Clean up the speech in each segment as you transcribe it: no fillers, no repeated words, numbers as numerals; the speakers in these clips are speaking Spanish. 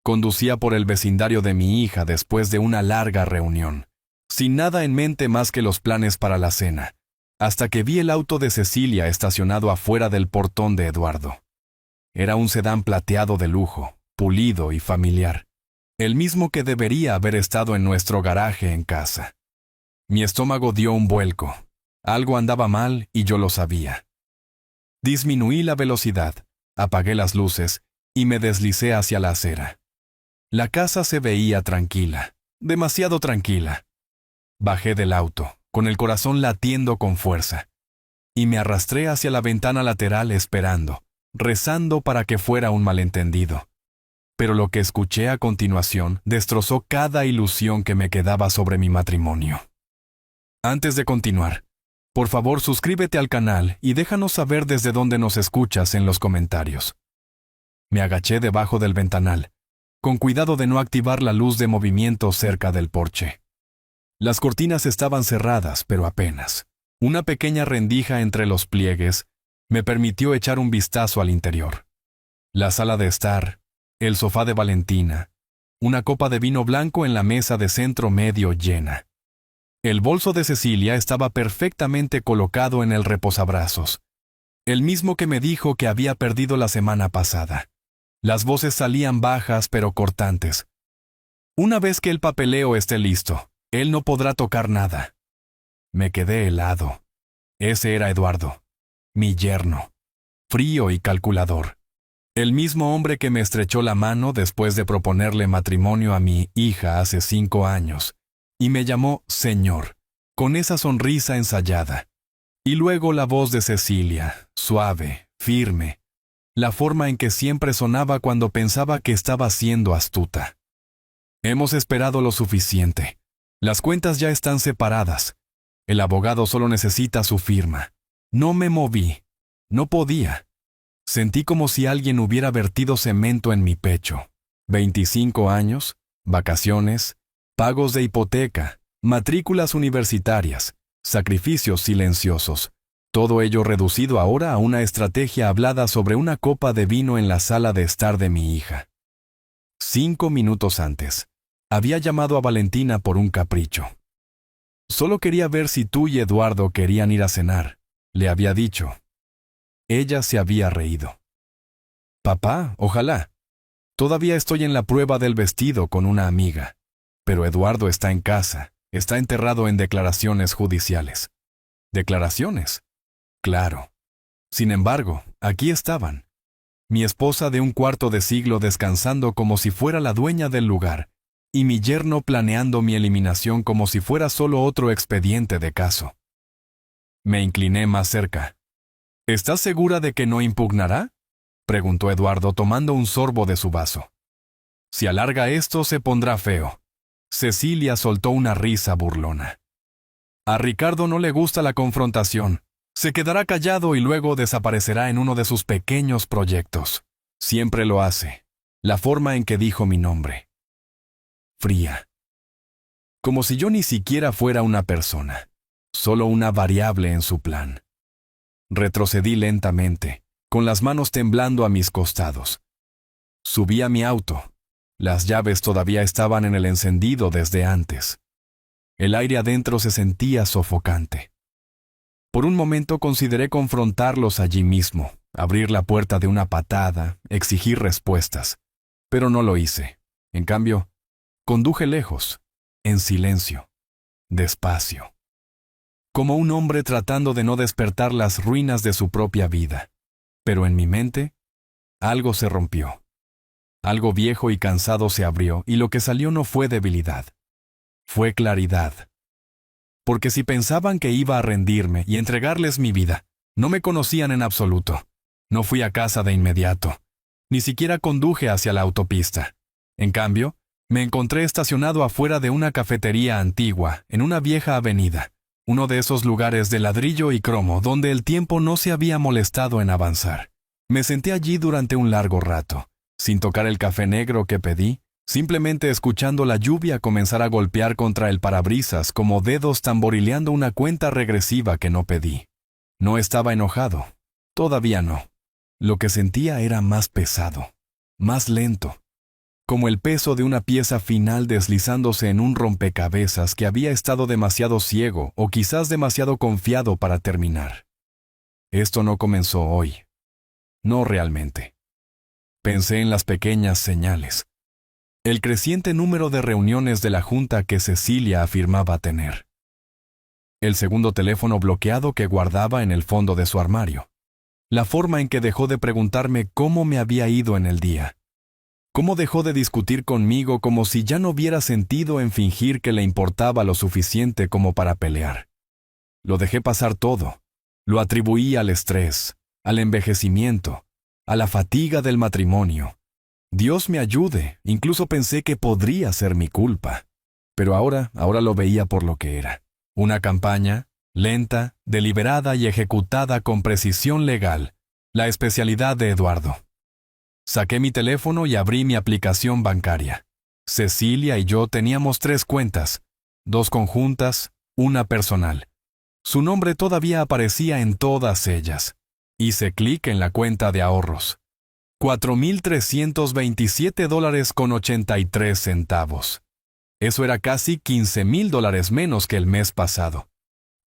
Conducía por el vecindario de mi hija después de una larga reunión, sin nada en mente más que los planes para la cena, hasta que vi el auto de Cecilia estacionado afuera del portón de Eduardo. Era un sedán plateado de lujo, pulido y familiar, el mismo que debería haber estado en nuestro garaje en casa. Mi estómago dio un vuelco. Algo andaba mal y yo lo sabía. Disminuí la velocidad, apagué las luces y me deslicé hacia la acera. La casa se veía tranquila, demasiado tranquila. Bajé del auto, con el corazón latiendo con fuerza, y me arrastré hacia la ventana lateral esperando, rezando para que fuera un malentendido. Pero lo que escuché a continuación destrozó cada ilusión que me quedaba sobre mi matrimonio. Antes de continuar, por favor suscríbete al canal y déjanos saber desde dónde nos escuchas en los comentarios. Me agaché debajo del ventanal, con cuidado de no activar la luz de movimiento cerca del porche. Las cortinas estaban cerradas, pero apenas. Una pequeña rendija entre los pliegues me permitió echar un vistazo al interior. La sala de estar, el sofá de Valentina, una copa de vino blanco en la mesa de centro medio llena. El bolso de Cecilia estaba perfectamente colocado en el reposabrazos, el mismo que me dijo que había perdido la semana pasada. Las voces salían bajas pero cortantes. Una vez que el papeleo esté listo, él no podrá tocar nada. Me quedé helado. Ese era Eduardo, mi yerno, frío y calculador. El mismo hombre que me estrechó la mano después de proponerle matrimonio a mi hija hace 5 años, y me llamó señor, con esa sonrisa ensayada. Y luego la voz de Cecilia, suave, firme, la forma en que siempre sonaba cuando pensaba que estaba siendo astuta. Hemos esperado lo suficiente. Las cuentas ya están separadas. El abogado solo necesita su firma. No me moví. No podía. Sentí como si alguien hubiera vertido cemento en mi pecho. 25 años, vacaciones, pagos de hipoteca, matrículas universitarias, sacrificios silenciosos. Todo ello reducido ahora a una estrategia hablada sobre una copa de vino en la sala de estar de mi hija. 5 minutos antes, había llamado a Valentina por un capricho. Solo quería ver si tú y Eduardo querían ir a cenar, le había dicho. Ella se había reído. Papá, ojalá. Todavía estoy en la prueba del vestido con una amiga, pero Eduardo está en casa, está enterrado en declaraciones judiciales. ¿Declaraciones? Claro. Sin embargo, aquí estaban. Mi esposa de un cuarto de siglo descansando como si fuera la dueña del lugar, y mi yerno planeando mi eliminación como si fuera solo otro expediente de caso. Me incliné más cerca. ¿Estás segura de que no impugnará?, preguntó Eduardo tomando un sorbo de su vaso. Si alarga esto, se pondrá feo. Cecilia soltó una risa burlona. A Ricardo no le gusta la confrontación. Se quedará callado y luego desaparecerá en uno de sus pequeños proyectos. Siempre lo hace. La forma en que dijo mi nombre. Fría. Como si yo ni siquiera fuera una persona, solo una variable en su plan. Retrocedí lentamente, con las manos temblando a mis costados. Subí a mi auto. Las llaves todavía estaban en el encendido desde antes. El aire adentro se sentía sofocante. Por un momento consideré confrontarlos allí mismo, abrir la puerta de una patada, exigir respuestas. Pero no lo hice. En cambio, conduje lejos, en silencio, despacio. Como un hombre tratando de no despertar las ruinas de su propia vida. Pero en mi mente, algo se rompió. Algo viejo y cansado se abrió y lo que salió no fue debilidad. Fue claridad. Porque si pensaban que iba a rendirme y entregarles mi vida, no me conocían en absoluto. No fui a casa de inmediato. Ni siquiera conduje hacia la autopista. En cambio, me encontré estacionado afuera de una cafetería antigua, en una vieja avenida. Uno de esos lugares de ladrillo y cromo donde el tiempo no se había molestado en avanzar. Me senté allí durante un largo rato, sin tocar el café negro que pedí, simplemente escuchando la lluvia comenzar a golpear contra el parabrisas como dedos tamborileando una cuenta regresiva que no pedí. No estaba enojado, todavía no. Lo que sentía era más pesado, más lento. como el peso de una pieza final deslizándose en un rompecabezas que había estado demasiado ciego o quizás demasiado confiado para terminar. Esto no comenzó hoy. No realmente. Pensé en las pequeñas señales. El creciente número de reuniones de la junta que Cecilia afirmaba tener. El segundo teléfono bloqueado que guardaba en el fondo de su armario. La forma en que dejó de preguntarme cómo me había ido en el día. Cómo dejó de discutir conmigo como si ya no hubiera sentido en fingir que le importaba lo suficiente como para pelear. Lo dejé pasar todo. Lo atribuí al estrés, al envejecimiento, a la fatiga del matrimonio. Dios me ayude, incluso pensé que podría ser mi culpa. Pero ahora lo veía por lo que era. Una campaña, lenta, deliberada y ejecutada con precisión legal, la especialidad de Eduardo. Saqué mi teléfono y abrí mi aplicación bancaria. Cecilia y yo teníamos 3 cuentas, 2 conjuntas, una personal. Su nombre todavía aparecía en todas ellas. Hice clic en la cuenta de ahorros. $4,327.83. Eso era casi $15,000 menos que el mes pasado.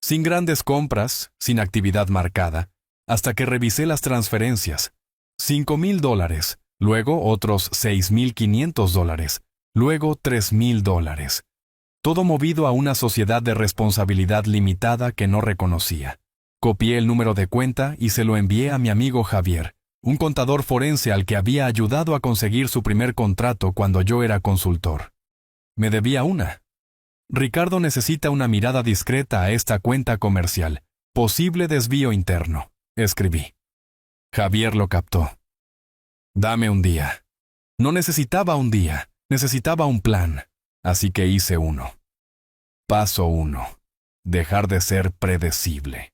Sin grandes compras, sin actividad marcada, hasta que revisé las transferencias. $5,000, luego otros $6,500, luego $3,000. Todo movido a una sociedad de responsabilidad limitada que no reconocía. Copié el número de cuenta y se lo envié a mi amigo Javier, un contador forense al que había ayudado a conseguir su primer contrato cuando yo era consultor. Me debía una. Ricardo necesita una mirada discreta a esta cuenta comercial. Posible desvío interno, escribí. Javier lo captó. Dame un día. No necesitaba un día, necesitaba un plan, así que hice uno. Paso 1. Dejar de ser predecible.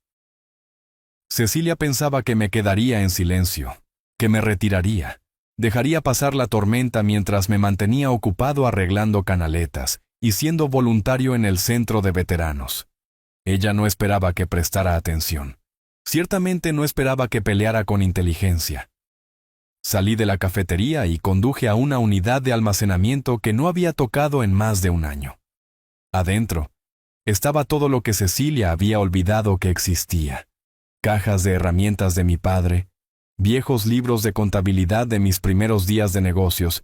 Cecilia pensaba que me quedaría en silencio, que me retiraría, dejaría pasar la tormenta mientras me mantenía ocupado arreglando canaletas y siendo voluntario en el centro de veteranos. Ella no esperaba que prestara atención. Ciertamente no esperaba que peleara con inteligencia. Salí de la cafetería y conduje a una unidad de almacenamiento que no había tocado en más de un año. Adentro estaba todo lo que Cecilia había olvidado que existía. Cajas de herramientas de mi padre, viejos libros de contabilidad de mis primeros días de negocios,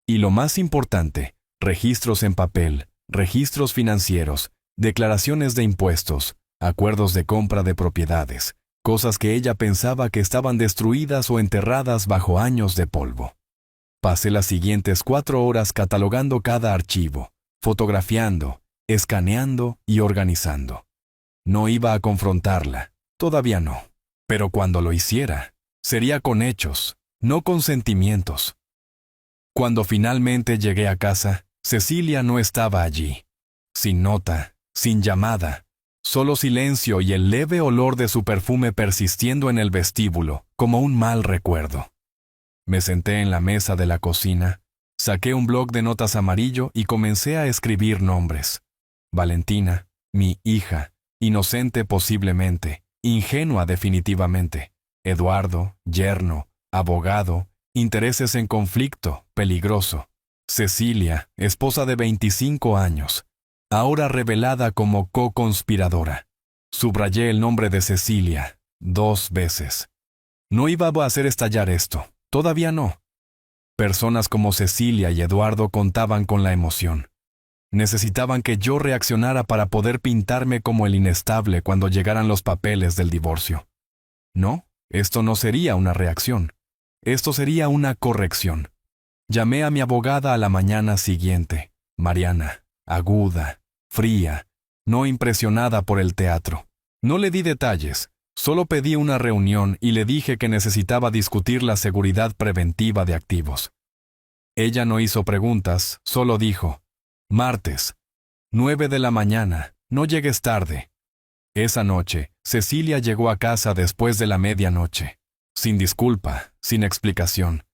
y lo más importante, registros en papel, registros financieros, declaraciones de impuestos, acuerdos de compra de propiedades, cosas que ella pensaba que estaban destruidas o enterradas bajo años de polvo. Pasé las siguientes 4 horas catalogando cada archivo, fotografiando, escaneando y organizando. No iba a confrontarla, todavía no, pero cuando lo hiciera, sería con hechos, no con sentimientos. Cuando finalmente llegué a casa, Cecilia no estaba allí. Sin nota, sin llamada, solo silencio y el leve olor de su perfume persistiendo en el vestíbulo, como un mal recuerdo. Me senté en la mesa de la cocina, saqué un bloc de notas amarillo y comencé a escribir nombres. Valentina, mi hija, inocente posiblemente, ingenua definitivamente. Eduardo, yerno, abogado, intereses en conflicto, peligroso. Cecilia, esposa de 25 años, ahora revelada como co-conspiradora. Subrayé el nombre de Cecilia 2 veces. No iba a hacer estallar esto, todavía no. Personas como Cecilia y Eduardo contaban con la emoción. Necesitaban que yo reaccionara para poder pintarme como el inestable cuando llegaran los papeles del divorcio. No, esto no sería una reacción. Esto sería una corrección. Llamé a mi abogada a la mañana siguiente, Mariana, aguda, fría, no impresionada por el teatro. No le di detalles, solo pedí una reunión y le dije que necesitaba discutir la seguridad preventiva de activos. Ella no hizo preguntas, solo dijo, martes, 9 de la mañana, no llegues tarde. Esa noche, Cecilia llegó a casa después de la medianoche, sin disculpa, sin explicación.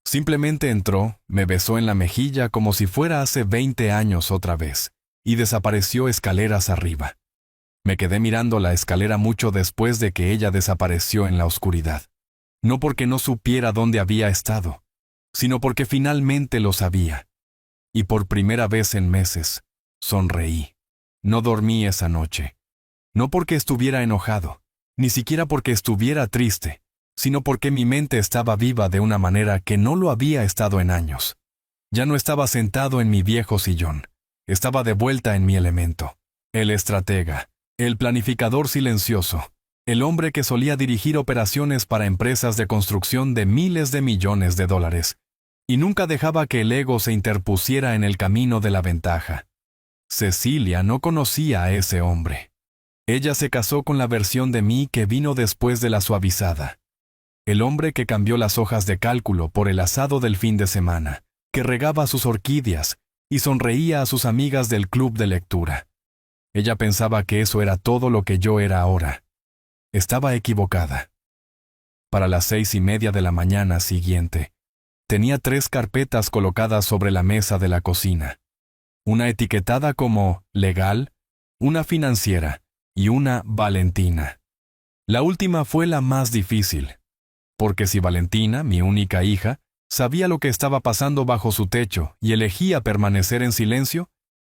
Simplemente entró, me besó en la mejilla como si fuera hace 20 años otra vez, y desapareció escaleras arriba. Me quedé mirando la escalera mucho después de que ella desapareció en la oscuridad. No porque no supiera dónde había estado. sino porque finalmente lo sabía. Y por primera vez en meses, sonreí. No dormí esa noche. No porque estuviera enojado, ni siquiera porque estuviera triste, sino porque mi mente estaba viva de una manera que no lo había estado en años. Ya no estaba sentado en mi viejo sillón. Estaba de vuelta en mi elemento. El estratega, el planificador silencioso, el hombre que solía dirigir operaciones para empresas de construcción de miles de millones de dólares, y nunca dejaba que el ego se interpusiera en el camino de la ventaja. Cecilia no conocía a ese hombre. Ella se casó con la versión de mí que vino después de la suavizada. El hombre que cambió las hojas de cálculo por el asado del fin de semana, que regaba sus orquídeas y sonreía a sus amigas del club de lectura. Ella pensaba que eso era todo lo que yo era ahora. Estaba equivocada. Para las 6:30 de la mañana siguiente, tenía 3 carpetas colocadas sobre la mesa de la cocina. Una etiquetada como legal, una financiera y una Valentina. La última fue la más difícil, porque si Valentina, mi única hija, sabía lo que estaba pasando bajo su techo y elegía permanecer en silencio,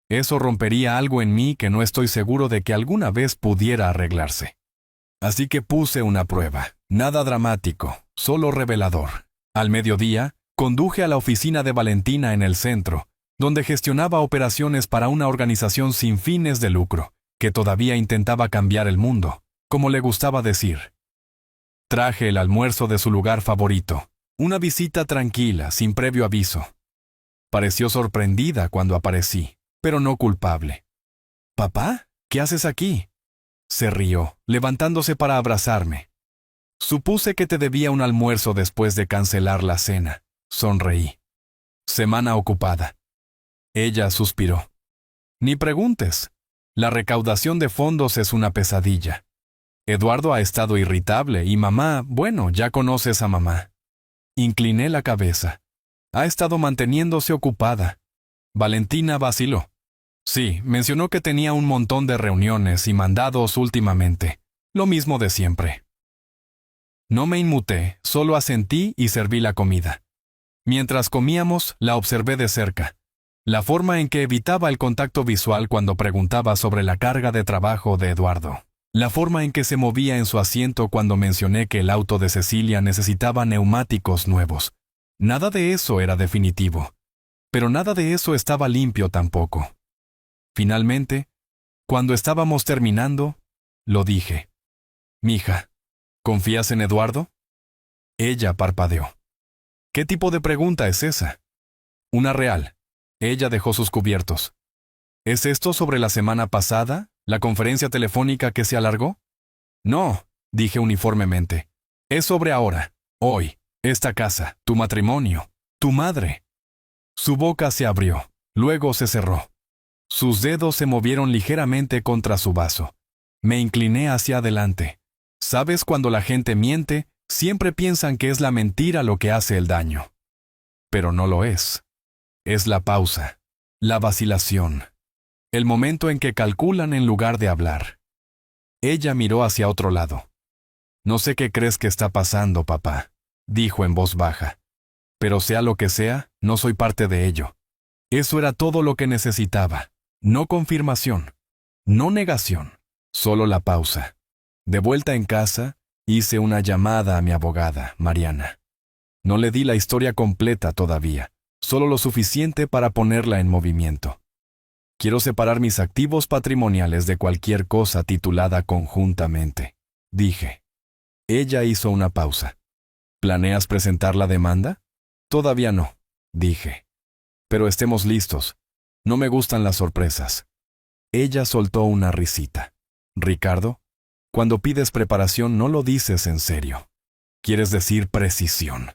eso rompería algo en mí que no estoy seguro de que alguna vez pudiera arreglarse. Así que puse una prueba, nada dramático, solo revelador. Al mediodía, conduje a la oficina de Valentina en el centro, donde gestionaba operaciones para una organización sin fines de lucro, que todavía intentaba cambiar el mundo, como le gustaba decir. Traje el almuerzo de su lugar favorito, una visita tranquila, sin previo aviso. Pareció sorprendida cuando aparecí, pero no culpable. «¿Papá? ¿Qué haces aquí?» Se rió, levantándose para abrazarme. «Supuse que te debía un almuerzo después de cancelar la cena», sonreí. «Semana ocupada». Ella suspiró. «Ni preguntes. La recaudación de fondos es una pesadilla. Eduardo ha estado irritable y mamá, bueno, ya conoces a mamá». Incliné la cabeza. «Ha estado manteniéndose ocupada». Valentina vaciló. «Sí, mencionó que tenía un montón de reuniones y mandados últimamente. Lo mismo de siempre». No me inmuté, solo asentí y serví la comida. Mientras comíamos, la observé de cerca. La forma en que evitaba el contacto visual cuando preguntaba sobre la carga de trabajo de Eduardo. La forma en que se movía en su asiento cuando mencioné que el auto de Cecilia necesitaba neumáticos nuevos. Nada de eso era definitivo. Pero nada de eso estaba limpio tampoco. Finalmente, cuando estábamos terminando, lo dije. «Mija, ¿confías en Eduardo?» Ella parpadeó. «¿Qué tipo de pregunta es esa?» «Una real». Ella dejó sus cubiertos. «¿Es esto sobre la semana pasada, la conferencia telefónica que se alargó?» «No», dije uniformemente. «Es sobre ahora, hoy, esta casa, tu matrimonio, tu madre». Su boca se abrió, luego se cerró. Sus dedos se movieron ligeramente contra su vaso. Me incliné hacia adelante. ¿Sabes cuando la gente miente, siempre piensan que es la mentira lo que hace el daño? Pero no lo es. Es la pausa, la vacilación, el momento en que calculan en lugar de hablar. Ella miró hacia otro lado. «No sé qué crees que está pasando, papá», dijo en voz baja. «Pero sea lo que sea, no soy parte de ello». Eso era todo lo que necesitaba. No confirmación, no negación, solo la pausa. De vuelta en casa, hice una llamada a mi abogada, Mariana. No le di la historia completa todavía, solo lo suficiente para ponerla en movimiento. «Quiero separar mis activos patrimoniales de cualquier cosa titulada conjuntamente», dije. Ella hizo una pausa. «¿Planeas presentar la demanda?» «Todavía no», dije. «Pero estemos listos. No me gustan las sorpresas». Ella soltó una risita. «Ricardo, cuando pides preparación no lo dices en serio. Quieres decir precisión.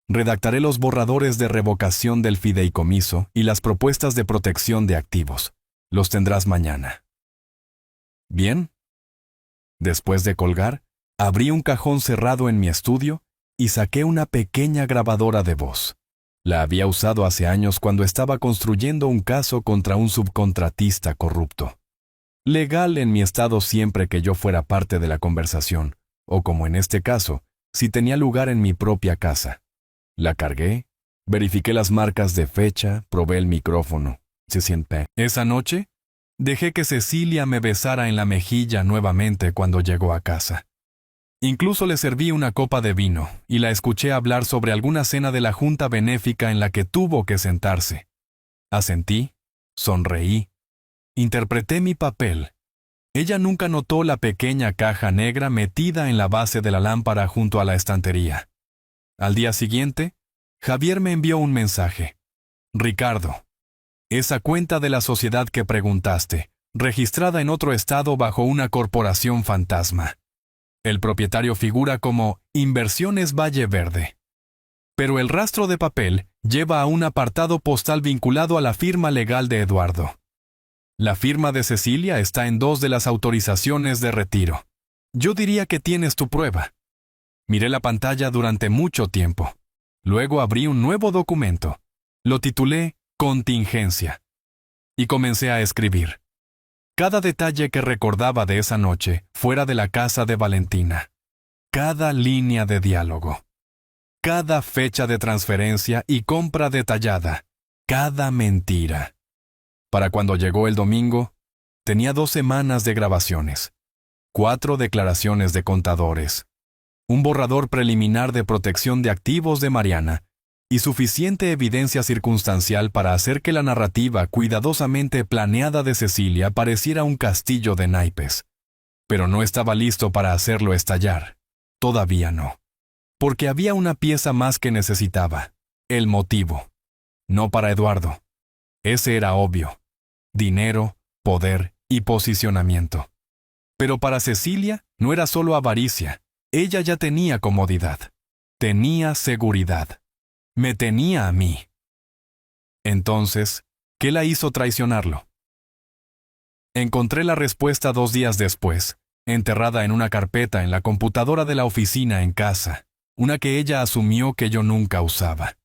Redactaré los borradores de revocación del fideicomiso y las propuestas de protección de activos. Los tendrás mañana». «Bien». Después de colgar, abrí un cajón cerrado en mi estudio y saqué una pequeña grabadora de voz. La había usado hace años cuando estaba construyendo un caso contra un subcontratista corrupto. Legal en mi estado siempre que yo fuera parte de la conversación, o como en este caso, si tenía lugar en mi propia casa. La cargué, Verifiqué las marcas de fecha, probé el micrófono. Se siente. Esa noche, dejé que Cecilia me besara en la mejilla nuevamente cuando llegó a casa. Incluso le serví una copa de vino y la escuché hablar sobre alguna cena de la junta benéfica en la que tuvo que sentarse. Asentí, sonreí, interpreté mi papel. Ella nunca notó la pequeña caja negra metida en la base de la lámpara junto a la estantería. Al día siguiente, Javier me envió un mensaje. Ricardo, esa cuenta de la sociedad que preguntaste, registrada en otro estado bajo una corporación fantasma. El propietario figura como Inversiones Valle Verde. Pero el rastro de papel lleva a un apartado postal vinculado a la firma legal de Eduardo. La firma de Cecilia está en 2 de las autorizaciones de retiro. Yo diría que tienes tu prueba. Miré la pantalla durante mucho tiempo. Luego abrí un nuevo documento. Lo titulé Contingencia. Y comencé a escribir. Cada detalle que recordaba de esa noche fuera de la casa de Valentina. Cada línea de diálogo. Cada fecha de transferencia y compra detallada. Cada mentira. Para cuando llegó el domingo, tenía 2 semanas de grabaciones, 4 declaraciones de contadores, un borrador preliminar de protección de activos de Mariana y suficiente evidencia circunstancial para hacer que la narrativa cuidadosamente planeada de Cecilia pareciera un castillo de naipes. Pero no estaba listo para hacerlo estallar. Todavía no. Porque había una pieza más que necesitaba: el motivo. No para Eduardo. Ese era obvio. Dinero, poder y posicionamiento. Pero para Cecilia no era solo avaricia. Ella ya tenía comodidad. Tenía seguridad. Me tenía a mí. Entonces, ¿qué la hizo traicionarlo? Encontré la respuesta 2 días después, enterrada en una carpeta en la computadora de la oficina en casa, una que ella asumió que yo nunca usaba.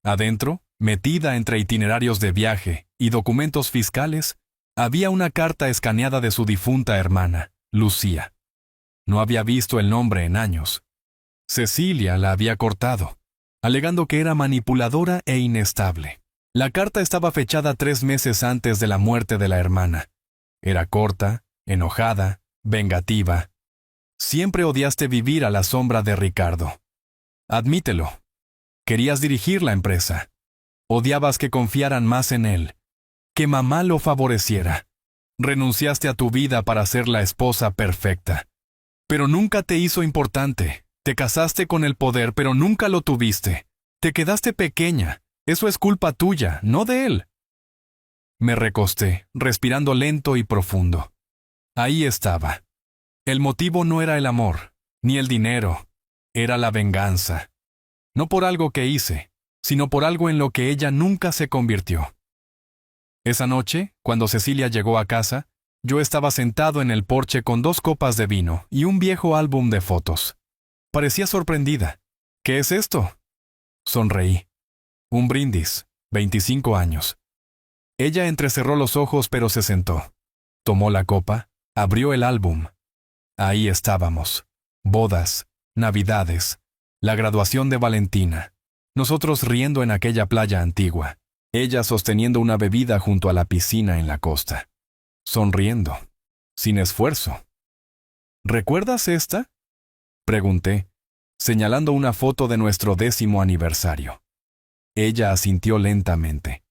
Adentro, metida entre itinerarios de viaje y documentos fiscales, había una carta escaneada de su difunta hermana, Lucía. No había visto el nombre en años. Cecilia la había cortado, alegando que era manipuladora e inestable. La carta estaba fechada 3 meses antes de la muerte de la hermana. Era corta, enojada, vengativa. Siempre odiaste vivir a la sombra de Ricardo. Admítelo. Querías dirigir la empresa. Odiabas que confiaran más en él, que mamá lo favoreciera. Renunciaste a tu vida para ser la esposa perfecta. Pero nunca te hizo importante. Te casaste con el poder, pero nunca lo tuviste. Te quedaste pequeña. Eso es culpa tuya, no de él. Me recosté, respirando lento y profundo. Ahí estaba. El motivo no era el amor, ni el dinero. Era la venganza. No por algo que hice, sino por algo en lo que ella nunca se convirtió. Esa noche, cuando Cecilia llegó a casa, yo estaba sentado en el porche con 2 copas de vino y un viejo álbum de fotos. Parecía sorprendida. ¿Qué es esto? Sonreí. Un brindis, 25 años. Ella entrecerró los ojos pero se sentó. Tomó la copa, abrió el álbum. Ahí estábamos. Bodas, navidades, la graduación de Valentina. Nosotros riendo en aquella playa antigua. Ella sosteniendo una bebida junto a la piscina en la costa. Sonriendo. Sin esfuerzo. ¿Recuerdas esta? Pregunté, señalando una foto de nuestro 10º aniversario. Ella asintió lentamente.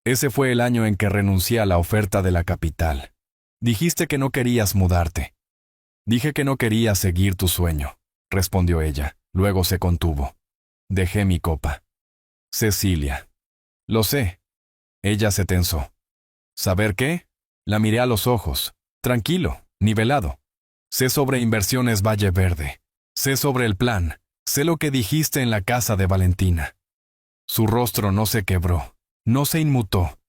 Ese fue el año en que renuncié a la oferta de la capital. Dijiste que no querías mudarte. Dije que no quería seguir tu sueño, respondió ella. Luego se contuvo. Dejé mi copa. Cecilia. Lo sé. Ella se tensó. ¿Saber qué? La miré a los ojos. Tranquilo, nivelado. Sé sobre Inversiones Valle Verde. Sé sobre el plan. Sé lo que dijiste en la casa de Valentina. Su rostro no se quebró, no se inmutó.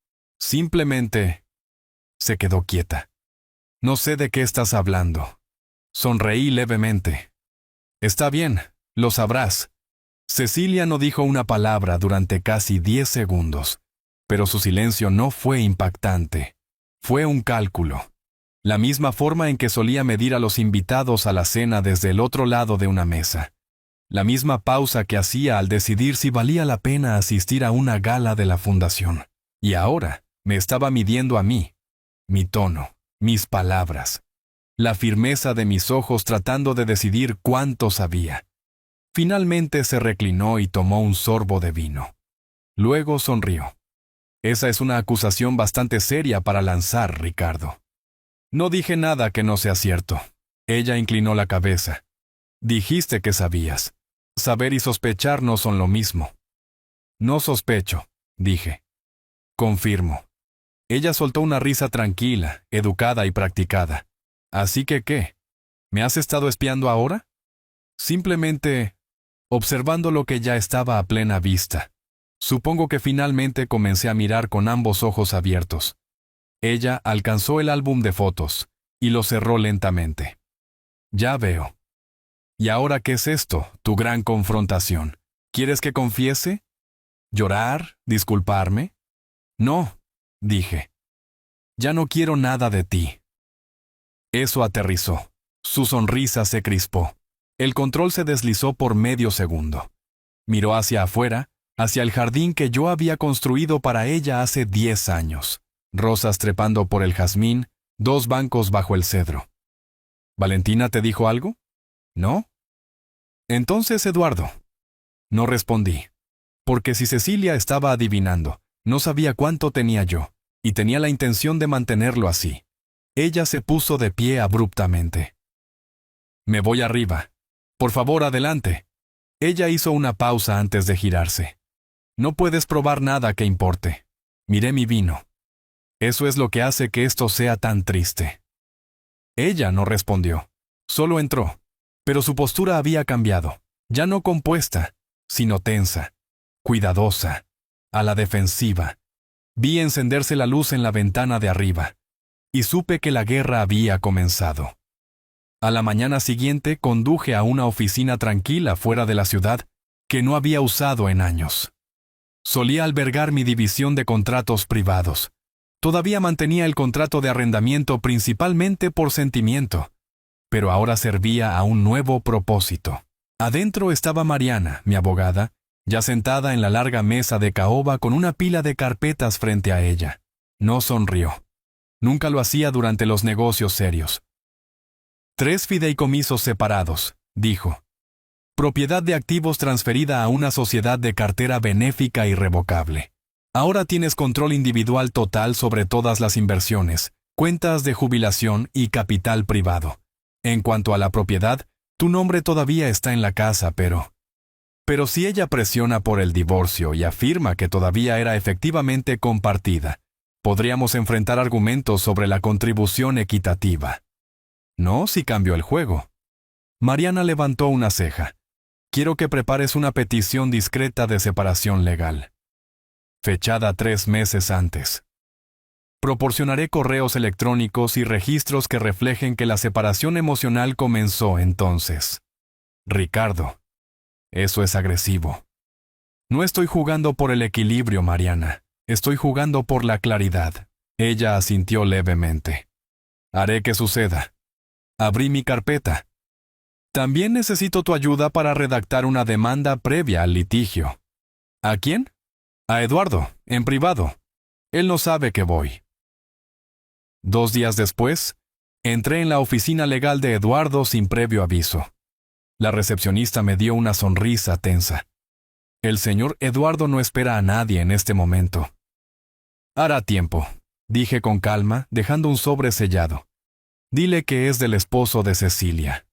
Simplemente se quedó quieta. No sé de qué estás hablando. Sonreí levemente. Está bien, lo sabrás. Cecilia no dijo una palabra durante casi 10 segundos, pero su silencio no fue impactante. Fue un cálculo. La misma forma en que solía medir a los invitados a la cena desde el otro lado de una mesa. la misma pausa que hacía al decidir si valía la pena asistir a una gala de la fundación. Y ahora me estaba midiendo a mí, mi tono, mis palabras, la firmeza de mis ojos tratando de decidir cuánto sabía. Finalmente se reclinó y tomó un sorbo de vino. Luego sonrió. Esa es una acusación bastante seria para lanzar, Ricardo. No dije nada que no sea cierto. Ella inclinó la cabeza. Dijiste que sabías. Saber y sospechar no son lo mismo. No sospecho, dije. Confirmo. Ella soltó una risa tranquila, educada y practicada. Así que, ¿qué? ¿Me has estado espiando ahora? Simplemente observando lo que ya estaba a plena vista. Supongo que finalmente comencé a mirar con ambos ojos abiertos. Ella alcanzó el álbum de fotos y lo cerró lentamente. Ya veo. ¿Y ahora qué es esto, tu gran confrontación? ¿Quieres que confiese? ¿Llorar? ¿Disculparme? No, dije. Ya no quiero nada de ti. Eso aterrizó. Su sonrisa se crispó. El control se deslizó por medio segundo. Miró hacia afuera, hacia el jardín que yo había construido para ella hace 10 años. Rosas trepando por el jazmín, 2 bancos bajo el cedro. ¿Valentina te dijo algo? ¿No? Entonces, Eduardo. No respondí. Porque si Cecilia estaba adivinando, no sabía cuánto tenía yo, y tenía la intención de mantenerlo así. Ella se puso de pie abruptamente. Me voy arriba. Por favor, adelante. Ella hizo una pausa antes de girarse. No puedes probar nada que importe. Miré mi vino. Eso es lo que hace que esto sea tan triste. Ella no respondió. Solo entró. Pero su postura había cambiado. Ya no compuesta, sino tensa, cuidadosa, a la defensiva. Vi encenderse la luz en la ventana de arriba. Y supe que la guerra había comenzado. A la mañana siguiente conduje a una oficina tranquila fuera de la ciudad que no había usado en años. Solía albergar mi división de contratos privados. Todavía mantenía el contrato de arrendamiento principalmente por sentimiento, pero ahora servía a un nuevo propósito. Adentro estaba Mariana, mi abogada, ya sentada en la larga mesa de caoba con una pila de carpetas frente a ella. No sonrió. Nunca lo hacía durante los negocios serios. 3 fideicomisos separados, dijo. Propiedad de activos transferida a una sociedad de cartera benéfica irrevocable. Ahora tienes control individual total sobre todas las inversiones, cuentas de jubilación y capital privado. En cuanto a la propiedad, tu nombre todavía está en la casa, pero si ella presiona por el divorcio y afirma que todavía era efectivamente compartida, podríamos enfrentar argumentos sobre la contribución equitativa. No si cambio el juego. Mariana levantó una ceja. Quiero que prepares una petición discreta de separación legal. Fechada 3 meses antes. Proporcionaré correos electrónicos y registros que reflejen que la separación emocional comenzó entonces. Ricardo, eso es agresivo. No estoy jugando por el equilibrio, Mariana. Estoy jugando por la claridad. Ella asintió levemente. Haré que suceda. Abrí mi carpeta. También necesito tu ayuda para redactar una demanda previa al litigio. ¿A quién? A Eduardo, en privado. Él no sabe que voy. 2 días después, entré en la oficina legal de Eduardo sin previo aviso. La recepcionista me dio una sonrisa tensa. El señor Eduardo no espera a nadie en este momento. Hará tiempo, dije con calma, dejando un sobre sellado. Dile que es del esposo de Cecilia.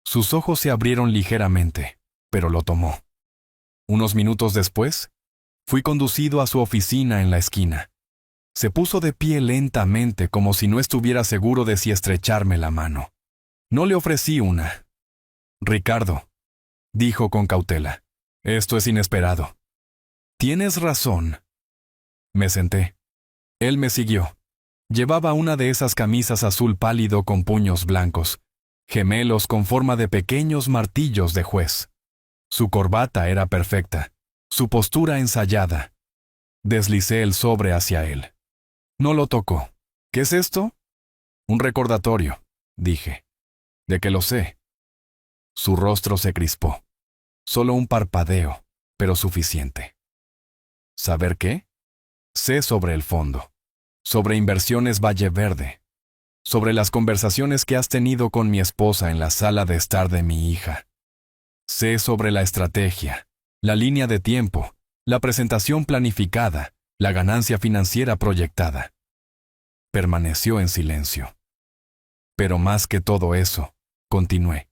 Sus ojos se abrieron ligeramente, pero lo tomó. Unos minutos después, fui conducido a su oficina en la esquina. Se puso de pie lentamente como si no estuviera seguro de si estrecharme la mano. No le ofrecí una. Ricardo, dijo con cautela, esto es inesperado. Tienes razón. Me senté. Él me siguió. Llevaba una de esas camisas azul pálido con puños blancos, gemelos con forma de pequeños martillos de juez. Su corbata era perfecta, su postura ensayada. Deslicé el sobre hacia él. No lo tocó. ¿Qué es esto? Un recordatorio, dije. ¿De que lo sé? Su rostro se crispó. Solo un parpadeo, pero suficiente. ¿Saber qué? Sé sobre el fondo. Sobre inversiones Valle Verde. Sobre las conversaciones que has tenido con mi esposa en la sala de estar de mi hija. Sé sobre la estrategia, la línea de tiempo, la presentación planificada, la ganancia financiera proyectada. Permaneció en silencio. Pero más que todo eso, continué.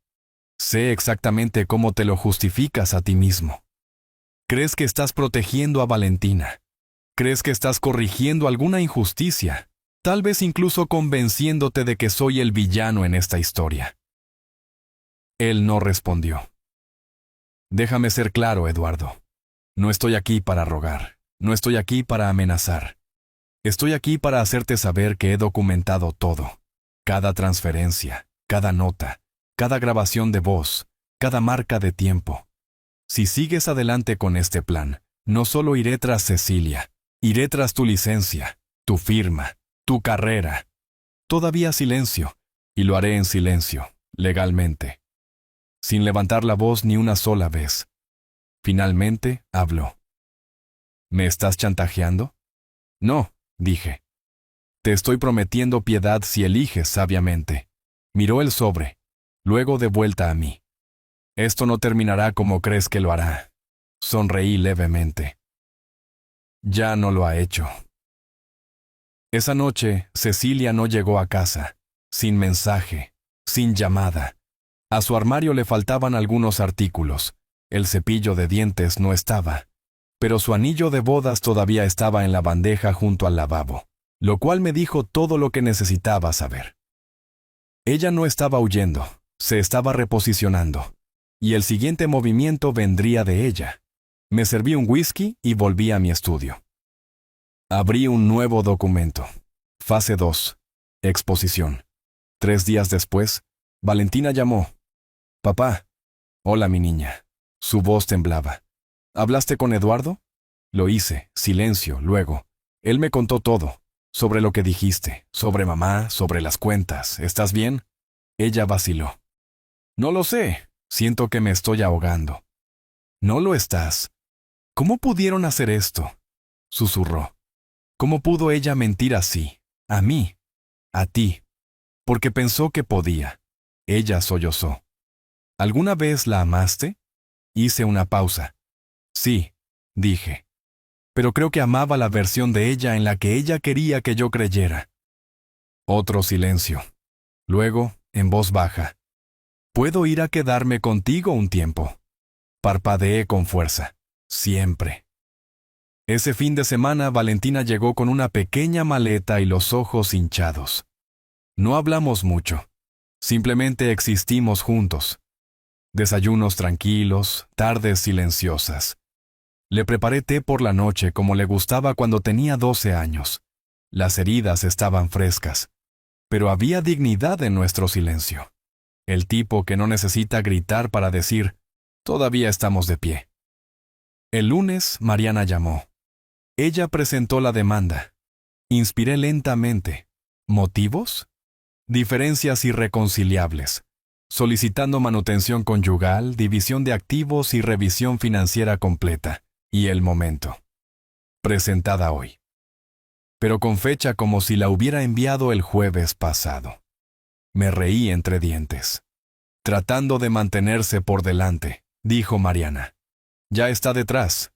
Sé exactamente cómo te lo justificas a ti mismo. ¿Crees que estás protegiendo a Valentina? ¿Crees que estás corrigiendo alguna injusticia? Tal vez incluso convenciéndote de que soy el villano en esta historia. Él no respondió. Déjame ser claro, Eduardo. No estoy aquí para rogar. No estoy aquí para amenazar. Estoy aquí para hacerte saber que he documentado todo. Cada transferencia, cada nota, cada grabación de voz, cada marca de tiempo. Si sigues adelante con este plan, no solo iré tras Cecilia, iré tras tu licencia, tu firma, tu carrera. Todavía silencio, y lo haré en silencio, legalmente. Sin levantar la voz ni una sola vez. Finalmente, habló. ¿Me estás chantajeando? No, dije. Te estoy prometiendo piedad si eliges sabiamente. Miró el sobre, luego de vuelta a mí. Esto no terminará como crees que lo hará. Sonreí levemente. Ya no lo ha hecho. Esa noche, Cecilia no llegó a casa, sin mensaje, sin llamada. A su armario le faltaban algunos artículos. El cepillo de dientes no estaba, pero su anillo de bodas todavía estaba en la bandeja junto al lavabo, lo cual me dijo todo lo que necesitaba saber. Ella no estaba huyendo, se estaba reposicionando, y el siguiente movimiento vendría de ella. Me serví un whisky y volví a mi estudio. Abrí un nuevo documento. Fase 2. Exposición. 3 días después, Valentina llamó. Papá. Hola, mi niña. Su voz temblaba. ¿Hablaste con Eduardo? Lo hice, silencio, luego. Él me contó todo, sobre lo que dijiste, sobre mamá, sobre las cuentas. ¿Estás bien? Ella vaciló. No lo sé, siento que me estoy ahogando. No lo estás. ¿Cómo pudieron hacer esto? Susurró. ¿Cómo pudo ella mentir así? A mí, a ti. Porque pensó que podía. Ella sollozó. ¿Alguna vez la amaste? Hice una pausa. Sí, dije. Pero creo que amaba la versión de ella en la que ella quería que yo creyera. Otro silencio. Luego, en voz baja. ¿Puedo ir a quedarme contigo un tiempo? Parpadeé con fuerza. Siempre. Ese fin de semana Valentina llegó con una pequeña maleta y los ojos hinchados. No hablamos mucho. Simplemente existimos juntos. Desayunos tranquilos, tardes silenciosas. Le preparé té por la noche como le gustaba cuando tenía 12 años. Las heridas estaban frescas, pero había dignidad en nuestro silencio. El tipo que no necesita gritar para decir, todavía estamos de pie. El lunes, Mariana llamó. Ella presentó la demanda. Inspiré lentamente. ¿Motivos? Diferencias irreconciliables. Solicitando manutención conyugal, división de activos y revisión financiera completa. Y el momento. Presentada hoy. Pero con fecha como si la hubiera enviado el jueves pasado. Me reí entre dientes. Tratando de mantenerse por delante, dijo Mariana. Ya está detrás.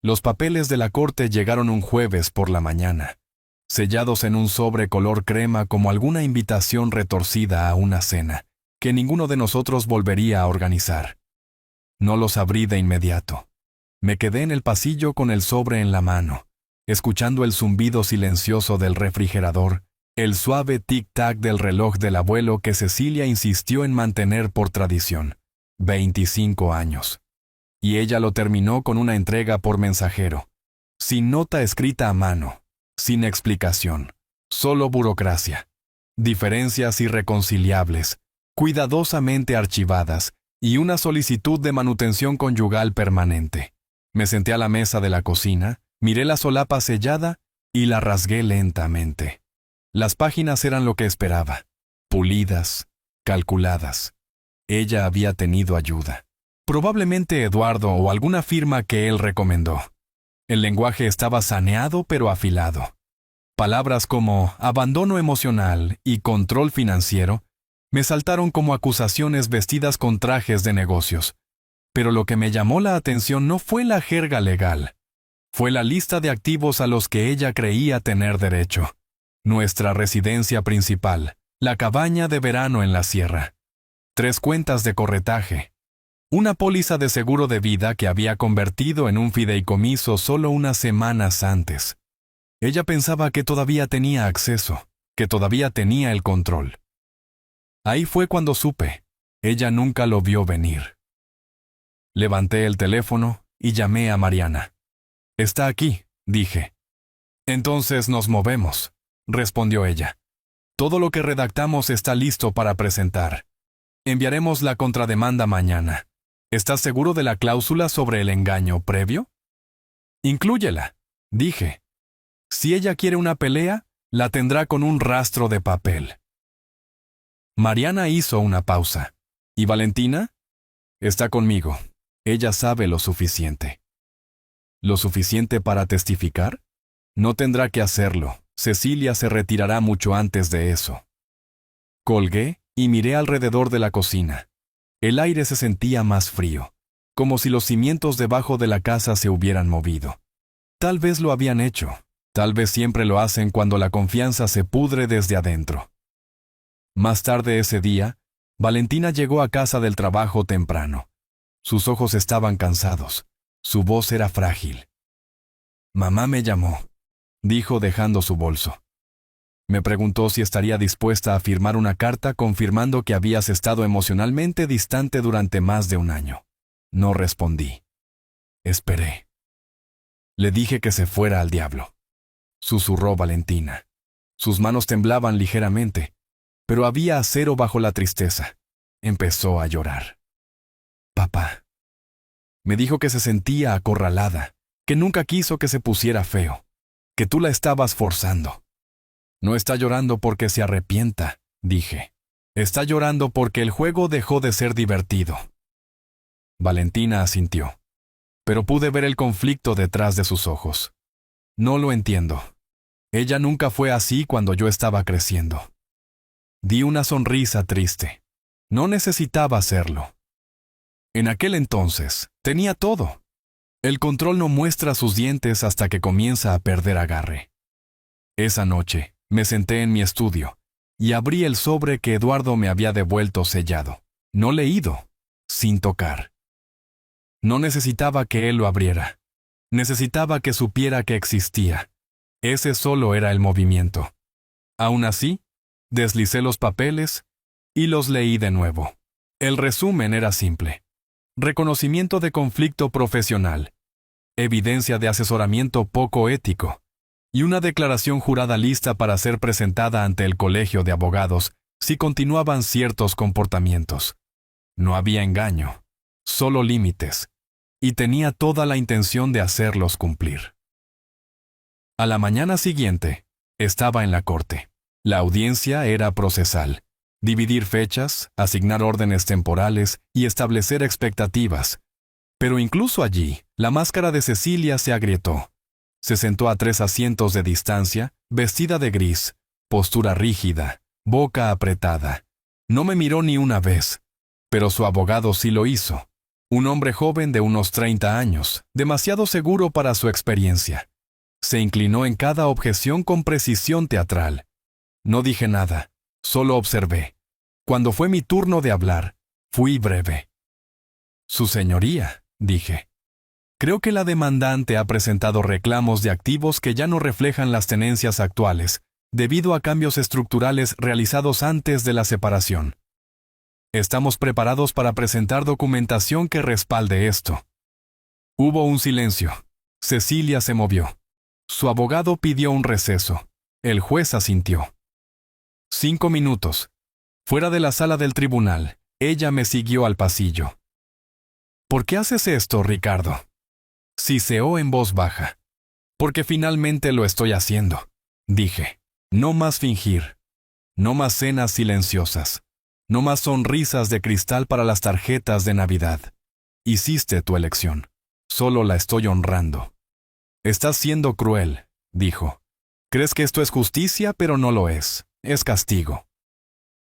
Los papeles de la corte llegaron un jueves por la mañana, sellados en un sobre color crema como alguna invitación retorcida a una cena, que ninguno de nosotros volvería a organizar. No los abrí de inmediato. Me quedé en el pasillo con el sobre en la mano, escuchando el zumbido silencioso del refrigerador, el suave tic-tac del reloj del abuelo que Cecilia insistió en mantener por tradición. 25 años. Y ella lo terminó con una entrega por mensajero, sin nota escrita a mano, sin explicación, solo burocracia, diferencias irreconciliables, cuidadosamente archivadas, y una solicitud de manutención conyugal permanente. Me senté a la mesa de la cocina, miré la solapa sellada y la rasgué lentamente. Las páginas eran lo que esperaba, pulidas, calculadas. Ella había tenido ayuda. Probablemente Eduardo o alguna firma que él recomendó. El lenguaje estaba saneado pero afilado. Palabras como abandono emocional y control financiero me saltaron como acusaciones vestidas con trajes de negocios. Pero lo que me llamó la atención no fue la jerga legal. Fue la lista de activos a los que ella creía tener derecho. Nuestra residencia principal, la cabaña de verano en la sierra. 3 cuentas de corretaje. Una póliza de seguro de vida que había convertido en un fideicomiso solo unas semanas antes. Ella pensaba que todavía tenía acceso, que todavía tenía el control. Ahí fue cuando supe. Ella nunca lo vio venir. Levanté el teléfono y llamé a Mariana. «Está aquí», dije. «Entonces nos movemos», respondió ella. «Todo lo que redactamos está listo para presentar. Enviaremos la contrademanda mañana. ¿Estás seguro de la cláusula sobre el engaño previo?» «Inclúyela», dije. «Si ella quiere una pelea, la tendrá con un rastro de papel». Mariana hizo una pausa. «¿Y Valentina?» «Está conmigo. Ella sabe lo suficiente». ¿Lo suficiente para testificar? No tendrá que hacerlo. Cecilia se retirará mucho antes de eso. Colgué y miré alrededor de la cocina. El aire se sentía más frío, como si los cimientos debajo de la casa se hubieran movido. Tal vez lo habían hecho. Tal vez siempre lo hacen cuando la confianza se pudre desde adentro. Más tarde ese día, Valentina llegó a casa del trabajo temprano. Sus ojos estaban cansados. Su voz era frágil. «Mamá me llamó», dijo dejando su bolso. Me preguntó si estaría dispuesta a firmar una carta confirmando que habías estado emocionalmente distante durante más de un año. No respondí. Esperé. Le dije que se fuera al diablo. Susurró Valentina. Sus manos temblaban ligeramente, pero había acero bajo la tristeza. Empezó a llorar. «Papá». Me dijo que se sentía acorralada, que nunca quiso que se pusiera feo, que tú la estabas forzando. «No está llorando porque se arrepienta», dije. «Está llorando porque el juego dejó de ser divertido». Valentina asintió, pero pude ver el conflicto detrás de sus ojos. «No lo entiendo. Ella nunca fue así cuando yo estaba creciendo». Di una sonrisa triste. No necesitaba hacerlo. En aquel entonces, tenía todo. El control no muestra sus dientes hasta que comienza a perder agarre. Esa noche, me senté en mi estudio y abrí el sobre que Eduardo me había devuelto sellado, no leído, sin tocar. No necesitaba que él lo abriera. Necesitaba que supiera que existía. Ese solo era el movimiento. Aún así, deslicé los papeles y los leí de nuevo. El resumen era simple. Reconocimiento de conflicto profesional, evidencia de asesoramiento poco ético y una declaración jurada lista para ser presentada ante el colegio de abogados si continuaban ciertos comportamientos. No había engaño, solo límites, y tenía toda la intención de hacerlos cumplir. A la mañana siguiente, estaba en la corte. La audiencia era procesal. Dividir fechas, asignar órdenes temporales y establecer expectativas. Pero incluso allí, la máscara de Cecilia se agrietó. Se sentó a 3 asientos de distancia, vestida de gris, postura rígida, boca apretada. No me miró ni una vez, pero su abogado sí lo hizo. Un hombre joven de unos 30 años, demasiado seguro para su experiencia. Se inclinó en cada objeción con precisión teatral. No dije nada. Solo observé. Cuando fue mi turno de hablar, fui breve. «Su señoría», dije. «Creo que la demandante ha presentado reclamos de activos que ya no reflejan las tenencias actuales, debido a cambios estructurales realizados antes de la separación. Estamos preparados para presentar documentación que respalde esto». Hubo un silencio. Cecilia se movió. Su abogado pidió un receso. El juez asintió. 5 minutos. Fuera de la sala del tribunal, ella me siguió al pasillo. «¿Por qué haces esto, Ricardo?», siseó en voz baja. «Porque finalmente lo estoy haciendo», dije. «No más fingir. No más cenas silenciosas. No más sonrisas de cristal para las tarjetas de Navidad. Hiciste tu elección. Solo la estoy honrando. Estás siendo cruel, dijo. Crees que esto es justicia, pero no lo es. Es castigo.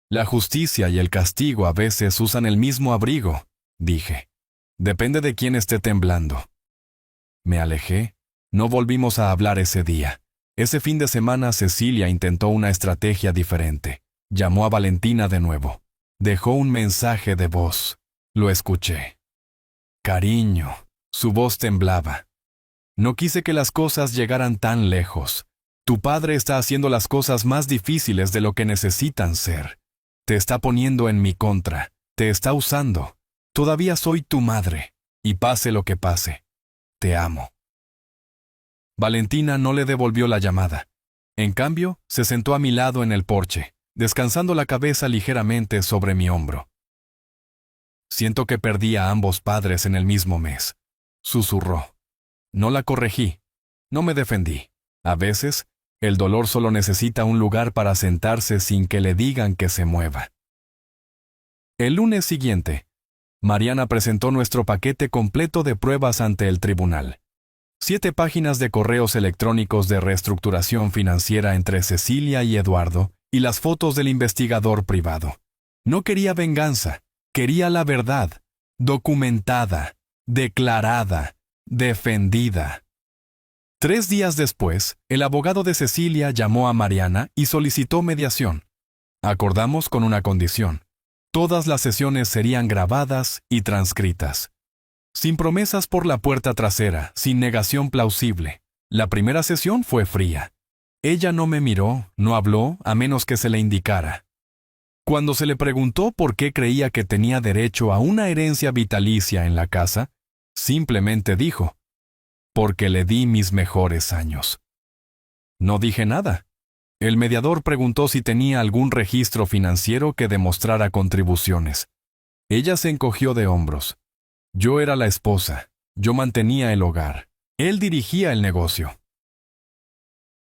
La justicia y el castigo a veces usan el mismo abrigo, dije. Depende de quién esté temblando. Me alejé. No volvimos a hablar ese día. Ese fin de semana Cecilia intentó una estrategia diferente. Llamó a Valentina de nuevo. Dejó un mensaje de voz. Lo escuché. Cariño. Su voz temblaba. No quise que las cosas llegaran tan lejos. Tu padre está haciendo las cosas más difíciles de lo que necesitan ser. Te está poniendo en mi contra. Te está usando. Todavía soy tu madre. Y pase lo que pase. Te amo. Valentina no le devolvió la llamada. En cambio, se sentó a mi lado en el porche, descansando la cabeza ligeramente sobre mi hombro. Siento que perdí a ambos padres en el mismo mes. Susurró. No la corregí. No me defendí. A veces, el dolor solo necesita un lugar para sentarse sin que le digan que se mueva. El lunes siguiente, Mariana presentó nuestro paquete completo de pruebas ante el tribunal. 7 páginas de correos electrónicos de reestructuración financiera entre Cecilia y Eduardo y las fotos del investigador privado. No quería venganza, quería la verdad, documentada, declarada, defendida. 3 días después, el abogado de Cecilia llamó a Mariana y solicitó mediación. Acordamos con una condición. Todas las sesiones serían grabadas y transcritas. Sin promesas por la puerta trasera, sin negación plausible. La primera sesión fue fría. Ella no me miró, no habló, a menos que se le indicara. Cuando se le preguntó por qué creía que tenía derecho a una herencia vitalicia en la casa, simplemente dijo, porque le di mis mejores años. No dije nada. El mediador preguntó si tenía algún registro financiero que demostrara contribuciones. Ella se encogió de hombros. Yo era la esposa, yo mantenía el hogar, él dirigía el negocio.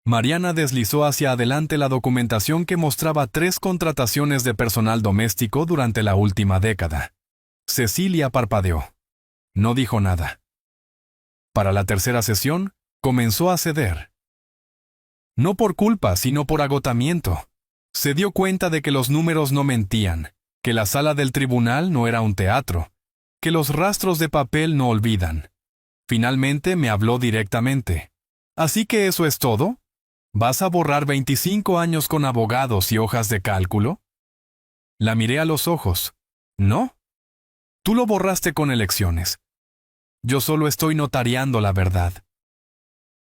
Mariana deslizó hacia adelante la documentación que mostraba 3 contrataciones de personal doméstico durante la última década. Cecilia parpadeó. No dijo nada. Para la tercera sesión, comenzó a ceder. No por culpa, sino por agotamiento. Se dio cuenta de que los números no mentían, que la sala del tribunal no era un teatro, que los rastros de papel no olvidan. Finalmente me habló directamente. ¿Así que eso es todo? ¿Vas a borrar 25 años con abogados y hojas de cálculo? La miré a los ojos. ¿No? Tú lo borraste con elecciones. Yo solo estoy notariando la verdad.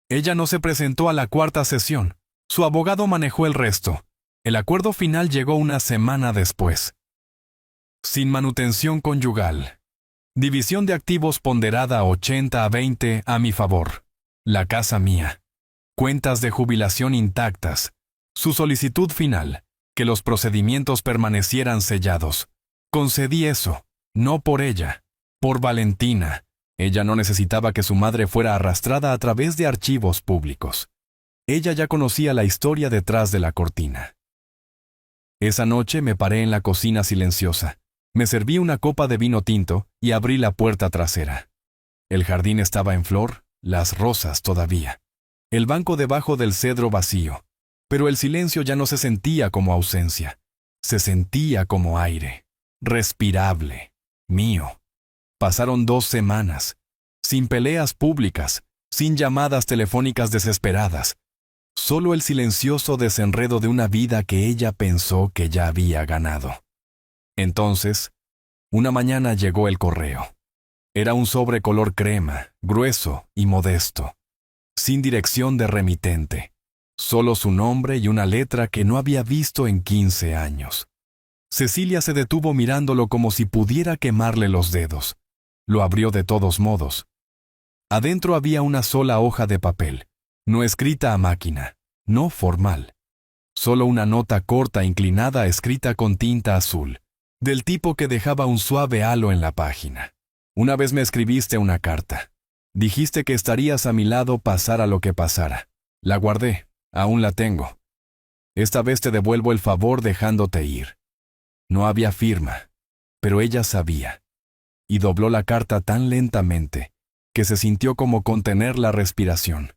Ella no se presentó a la 4ª sesión. Su abogado manejó el resto. El acuerdo final llegó una semana después. Sin manutención conyugal. División de activos ponderada 80-20 a mi favor. La casa mía. Cuentas de jubilación intactas. Su solicitud final. Que los procedimientos permanecieran sellados. Concedí eso. No por ella. Por Valentina. Ella no necesitaba que su madre fuera arrastrada a través de archivos públicos. Ella ya conocía la historia detrás de la cortina. Esa noche me paré en la cocina silenciosa. Me serví una copa de vino tinto y abrí la puerta trasera. El jardín estaba en flor, las rosas todavía. El banco debajo del cedro vacío. Pero el silencio ya no se sentía como ausencia. Se sentía como aire. Respirable. Mío. Pasaron 2 semanas. Sin peleas públicas, sin llamadas telefónicas desesperadas. Solo el silencioso desenredo de una vida que ella pensó que ya había ganado. Entonces, una mañana llegó el correo. Era un sobre color crema, grueso y modesto, sin dirección de remitente, solo su nombre y una letra que no había visto en 15 años. Cecilia se detuvo mirándolo como si pudiera quemarle los dedos. Lo abrió de todos modos. Adentro había una sola hoja de papel, no escrita a máquina, no formal. Solo una nota corta inclinada escrita con tinta azul, del tipo que dejaba un suave halo en la página. Una vez me escribiste una carta. Dijiste que estarías a mi lado pasara lo que pasara. La guardé, aún la tengo. Esta vez te devuelvo el favor dejándote ir. No había firma, pero ella sabía. Y dobló la carta tan lentamente que se sintió como contener la respiración.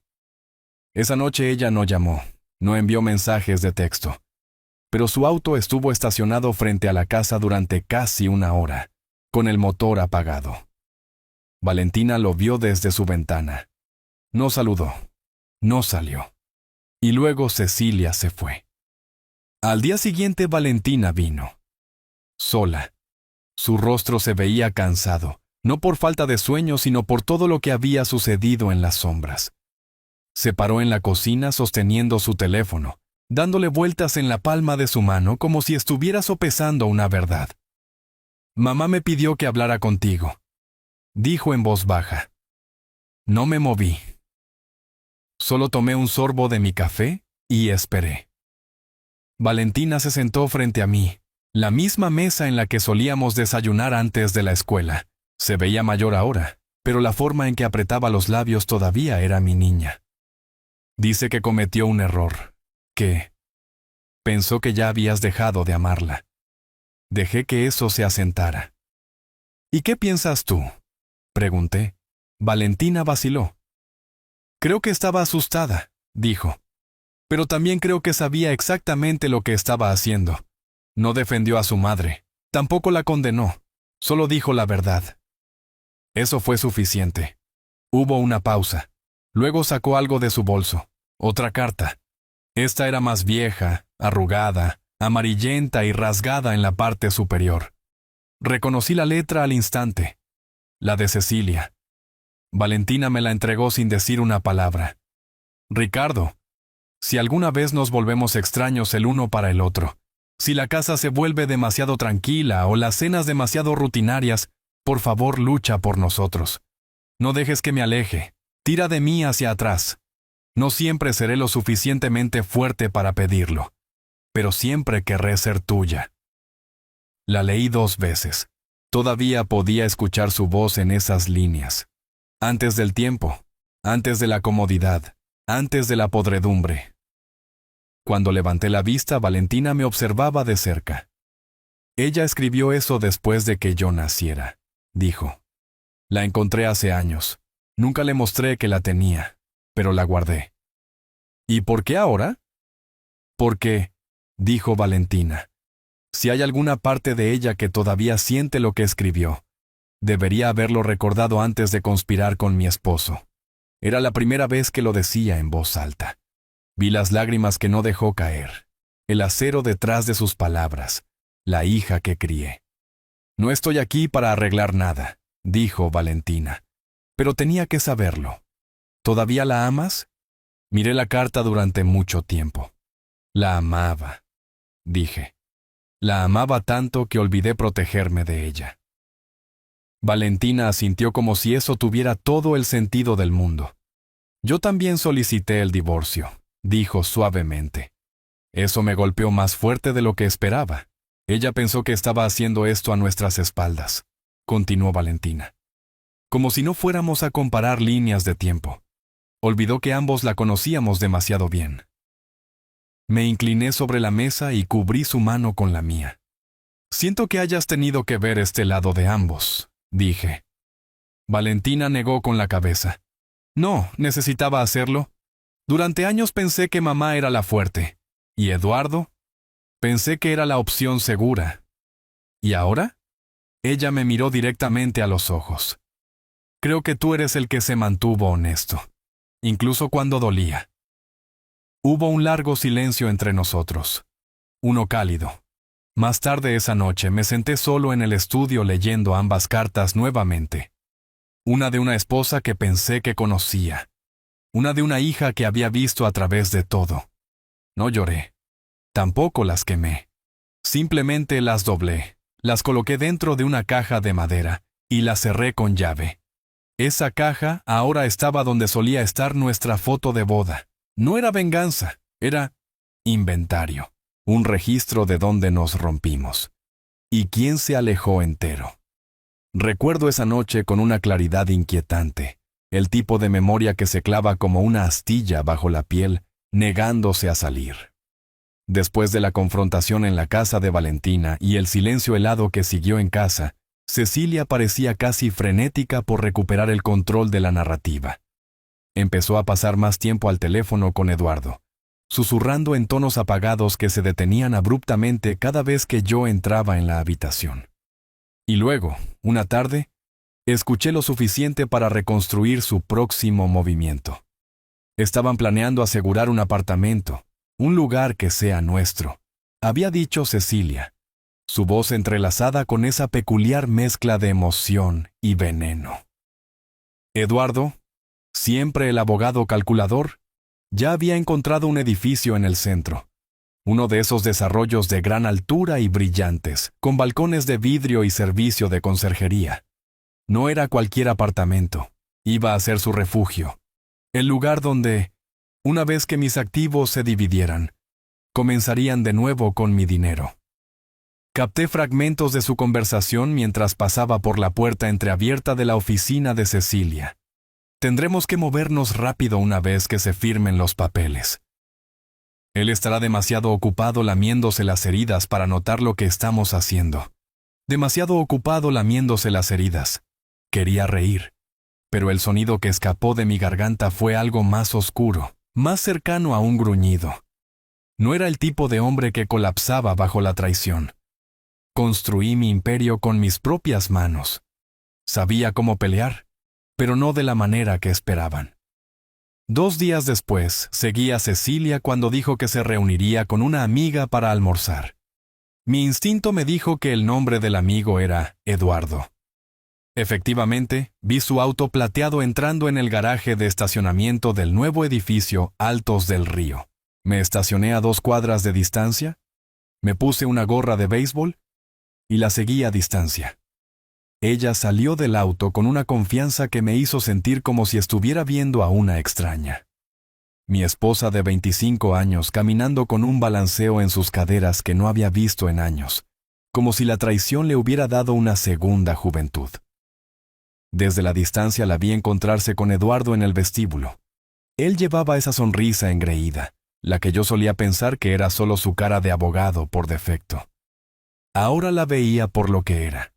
Esa noche ella no llamó, no envió mensajes de texto, pero su auto estuvo estacionado frente a la casa durante casi una hora, con el motor apagado. Valentina lo vio desde su ventana. No saludó, no salió. Y luego Cecilia se fue. Al día siguiente Valentina vino. Sola. Su rostro se veía cansado, no por falta de sueño, sino por todo lo que había sucedido en las sombras. Se paró en la cocina sosteniendo su teléfono, dándole vueltas en la palma de su mano como si estuviera sopesando una verdad. «Mamá me pidió que hablara contigo», dijo en voz baja. No me moví. Solo tomé un sorbo de mi café y esperé. Valentina se sentó frente a mí, la misma mesa en la que solíamos desayunar antes de la escuela. Se veía mayor ahora, pero la forma en que apretaba los labios todavía era mi niña. Dice que cometió un error, que pensó que ya habías dejado de amarla. Dejé que eso se asentara. ¿Y qué piensas tú?, pregunté. Valentina vaciló. Creo que estaba asustada, dijo. Pero también creo que sabía exactamente lo que estaba haciendo. No defendió a su madre, tampoco la condenó, solo dijo la verdad. Eso fue suficiente. Hubo una pausa. Luego sacó algo de su bolso, otra carta. Esta era más vieja, arrugada, amarillenta y rasgada en la parte superior. Reconocí la letra al instante, la de Cecilia. Valentina me la entregó sin decir una palabra. Ricardo, si alguna vez nos volvemos extraños el uno para el otro, si la casa se vuelve demasiado tranquila o las cenas demasiado rutinarias, por favor lucha por nosotros. No dejes que me aleje, tira de mí hacia atrás. No siempre seré lo suficientemente fuerte para pedirlo, pero siempre querré ser tuya. La leí 2 veces. Todavía podía escuchar su voz en esas líneas. Antes del tiempo, antes de la comodidad, antes de la podredumbre. Cuando levanté la vista, Valentina me observaba de cerca. Ella escribió eso después de que yo naciera, dijo. La encontré hace años. Nunca le mostré que la tenía, pero la guardé. ¿Y por qué ahora? Porque, dijo Valentina, si hay alguna parte de ella que todavía siente lo que escribió, debería haberlo recordado antes de conspirar con mi esposo. Era la primera vez que lo decía en voz alta. Vi las lágrimas que no dejó caer, el acero detrás de sus palabras, la hija que crié. No estoy aquí para arreglar nada, dijo Valentina, pero tenía que saberlo. ¿Todavía la amas? Miré la carta durante mucho tiempo. La amaba, dije. La amaba tanto que olvidé protegerme de ella. Valentina asintió como si eso tuviera todo el sentido del mundo. Yo también solicité el divorcio, dijo suavemente. Eso me golpeó más fuerte de lo que esperaba. Ella pensó que estaba haciendo esto a nuestras espaldas, continuó Valentina. Como si no fuéramos a comparar líneas de tiempo. Olvidó que ambos la conocíamos demasiado bien. Me incliné sobre la mesa y cubrí su mano con la mía. Siento que hayas tenido que ver este lado de ambos, dije. Valentina negó con la cabeza. No, necesitaba hacerlo. Durante años pensé que mamá era la fuerte. ¿Y Eduardo? Pensé que era la opción segura. ¿Y ahora? Ella me miró directamente a los ojos. Creo que tú eres el que se mantuvo honesto, incluso cuando dolía. Hubo un largo silencio entre nosotros, uno cálido. Más tarde esa noche me senté solo en el estudio leyendo ambas cartas nuevamente. Una de una esposa que pensé que conocía. Una de una hija que había visto a través de todo. No lloré. Tampoco las quemé. Simplemente las doblé, las coloqué dentro de una caja de madera y las cerré con llave. Esa caja ahora estaba donde solía estar nuestra foto de boda. No era venganza, era inventario, un registro de dónde nos rompimos. ¿Y quién se alejó entero? Recuerdo esa noche con una claridad inquietante, el tipo de memoria que se clava como una astilla bajo la piel, negándose a salir. Después de la confrontación en la casa de Valentina y el silencio helado que siguió en casa, Cecilia parecía casi frenética por recuperar el control de la narrativa. Empezó a pasar más tiempo al teléfono con Eduardo, susurrando en tonos apagados que se detenían abruptamente cada vez que yo entraba en la habitación. Y luego, una tarde, escuché lo suficiente para reconstruir su próximo movimiento. Estaban planeando asegurar un apartamento, un lugar que sea nuestro, había dicho Cecilia, su voz entrelazada con esa peculiar mezcla de emoción y veneno. Eduardo, siempre el abogado calculador, ya había encontrado un edificio en el centro, uno de esos desarrollos de gran altura y brillantes, con balcones de vidrio y servicio de conserjería. No era cualquier apartamento, iba a ser su refugio, el lugar donde, una vez que mis activos se dividieran, comenzarían de nuevo con mi dinero. Capté fragmentos de su conversación mientras pasaba por la puerta entreabierta de la oficina de Cecilia. Tendremos que movernos rápido una vez que se firmen los papeles. Él estará demasiado ocupado lamiéndose las heridas para notar lo que estamos haciendo. Demasiado ocupado lamiéndose las heridas. Quería reír, pero el sonido que escapó de mi garganta fue algo más oscuro, más cercano a un gruñido. No era el tipo de hombre que colapsaba bajo la traición. Construí mi imperio con mis propias manos. Sabía cómo pelear, pero no de la manera que esperaban. 2 días después, seguí a Cecilia cuando dijo que se reuniría con una amiga para almorzar. Mi instinto me dijo que el nombre del amigo era Eduardo. Efectivamente, vi su auto plateado entrando en el garaje de estacionamiento del nuevo edificio Altos del Río. Me estacioné a 2 cuadras de distancia, me puse una gorra de béisbol y la seguí a distancia. Ella salió del auto con una confianza que me hizo sentir como si estuviera viendo a una extraña. Mi esposa de 25 años caminando con un balanceo en sus caderas que no había visto en años, como si la traición le hubiera dado una segunda juventud. Desde la distancia la vi encontrarse con Eduardo en el vestíbulo. Él llevaba esa sonrisa engreída, la que yo solía pensar que era solo su cara de abogado por defecto. Ahora la veía por lo que era,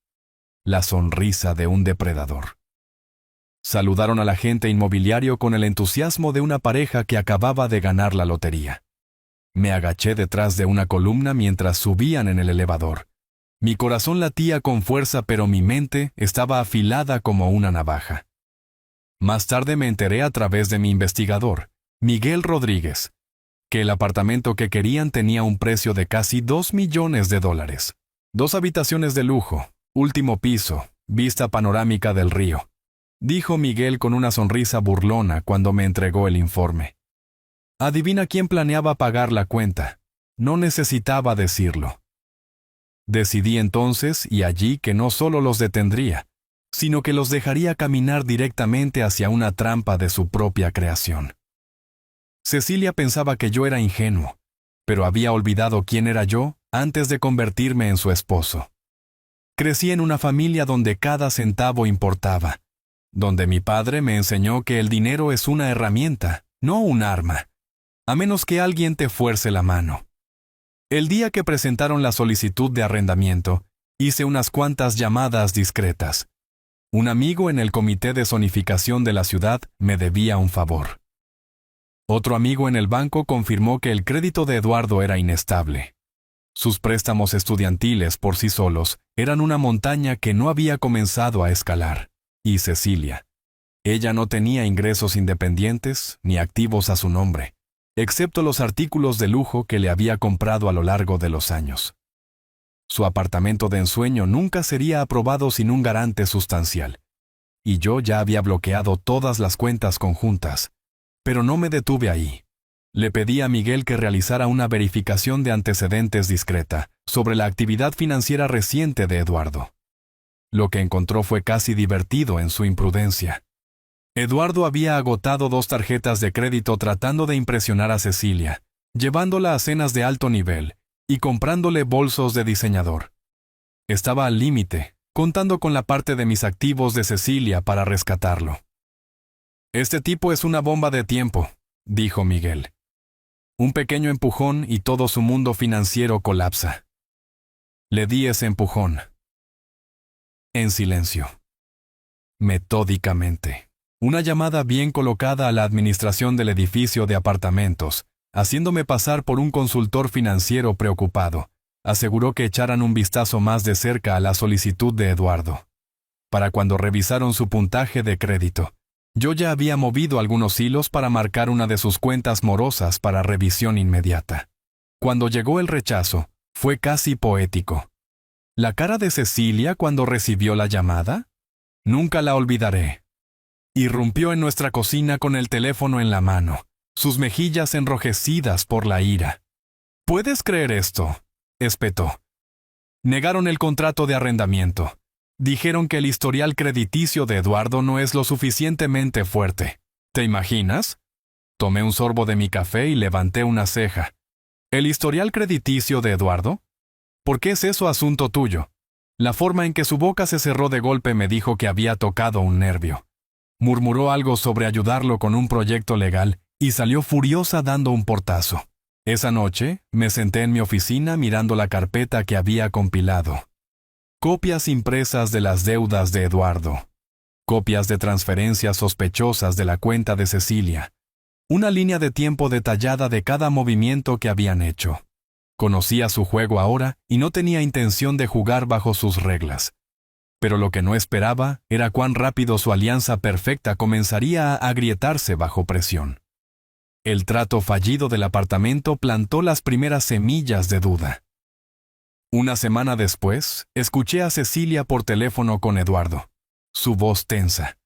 la sonrisa de un depredador. Saludaron al agente inmobiliario con el entusiasmo de una pareja que acababa de ganar la lotería. Me agaché detrás de una columna mientras subían en el elevador. Mi corazón latía con fuerza, pero mi mente estaba afilada como una navaja. Más tarde me enteré a través de mi investigador, Miguel Rodríguez, que el apartamento que querían tenía un precio de casi $2 millones. 2 habitaciones de lujo, último piso, vista panorámica del río, dijo Miguel con una sonrisa burlona cuando me entregó el informe. Adivina quién planeaba pagar la cuenta. No necesitaba decirlo. Decidí entonces y allí que no solo los detendría, sino que los dejaría caminar directamente hacia una trampa de su propia creación. Cecilia pensaba que yo era ingenuo, pero había olvidado quién era yo antes de convertirme en su esposo. Crecí en una familia donde cada centavo importaba, donde mi padre me enseñó que el dinero es una herramienta, no un arma, a menos que alguien te fuerce la mano. El día que presentaron la solicitud de arrendamiento, hice unas cuantas llamadas discretas. Un amigo en el comité de zonificación de la ciudad me debía un favor. Otro amigo en el banco confirmó que el crédito de Eduardo era inestable. Sus préstamos estudiantiles por sí solos eran una montaña que no había comenzado a escalar. Y Cecilia. Ella no tenía ingresos independientes ni activos a su nombre, excepto los artículos de lujo que le había comprado a lo largo de los años. Su apartamento de ensueño nunca sería aprobado sin un garante sustancial. Y yo ya había bloqueado todas las cuentas conjuntas. Pero no me detuve ahí. Le pedí a Miguel que realizara una verificación de antecedentes discreta sobre la actividad financiera reciente de Eduardo. Lo que encontró fue casi divertido en su imprudencia. Eduardo había agotado 2 tarjetas de crédito tratando de impresionar a Cecilia, llevándola a cenas de alto nivel y comprándole bolsos de diseñador. Estaba al límite, contando con la parte de mis activos de Cecilia para rescatarlo. «Este tipo es una bomba de tiempo», dijo Miguel. Un pequeño empujón y todo su mundo financiero colapsa. Le di ese empujón. En silencio. Metódicamente. Una llamada bien colocada a la administración del edificio de apartamentos, haciéndome pasar por un consultor financiero preocupado, aseguró que echaran un vistazo más de cerca a la solicitud de Eduardo. Para cuando revisaron su puntaje de crédito, yo ya había movido algunos hilos para marcar una de sus cuentas morosas para revisión inmediata. Cuando llegó el rechazo, fue casi poético. La cara de Cecilia cuando recibió la llamada, nunca la olvidaré. Irrumpió en nuestra cocina con el teléfono en la mano, sus mejillas enrojecidas por la ira. ¿Puedes creer esto?, espetó. Negaron el contrato de arrendamiento. Dijeron que el historial crediticio de Eduardo no es lo suficientemente fuerte. ¿Te imaginas? Tomé un sorbo de mi café y levanté una ceja. ¿El historial crediticio de Eduardo? ¿Por qué es eso asunto tuyo? La forma en que su boca se cerró de golpe me dijo que había tocado un nervio. Murmuró algo sobre ayudarlo con un proyecto legal y salió furiosa dando un portazo. Esa noche, me senté en mi oficina mirando la carpeta que había compilado. Copias impresas de las deudas de Eduardo. Copias de transferencias sospechosas de la cuenta de Cecilia. Una línea de tiempo detallada de cada movimiento que habían hecho. Conocía su juego ahora y no tenía intención de jugar bajo sus reglas. Pero lo que no esperaba era cuán rápido su alianza perfecta comenzaría a agrietarse bajo presión. El trato fallido del apartamento plantó las primeras semillas de duda. Una semana después, escuché a Cecilia por teléfono con Eduardo. Su voz tensa.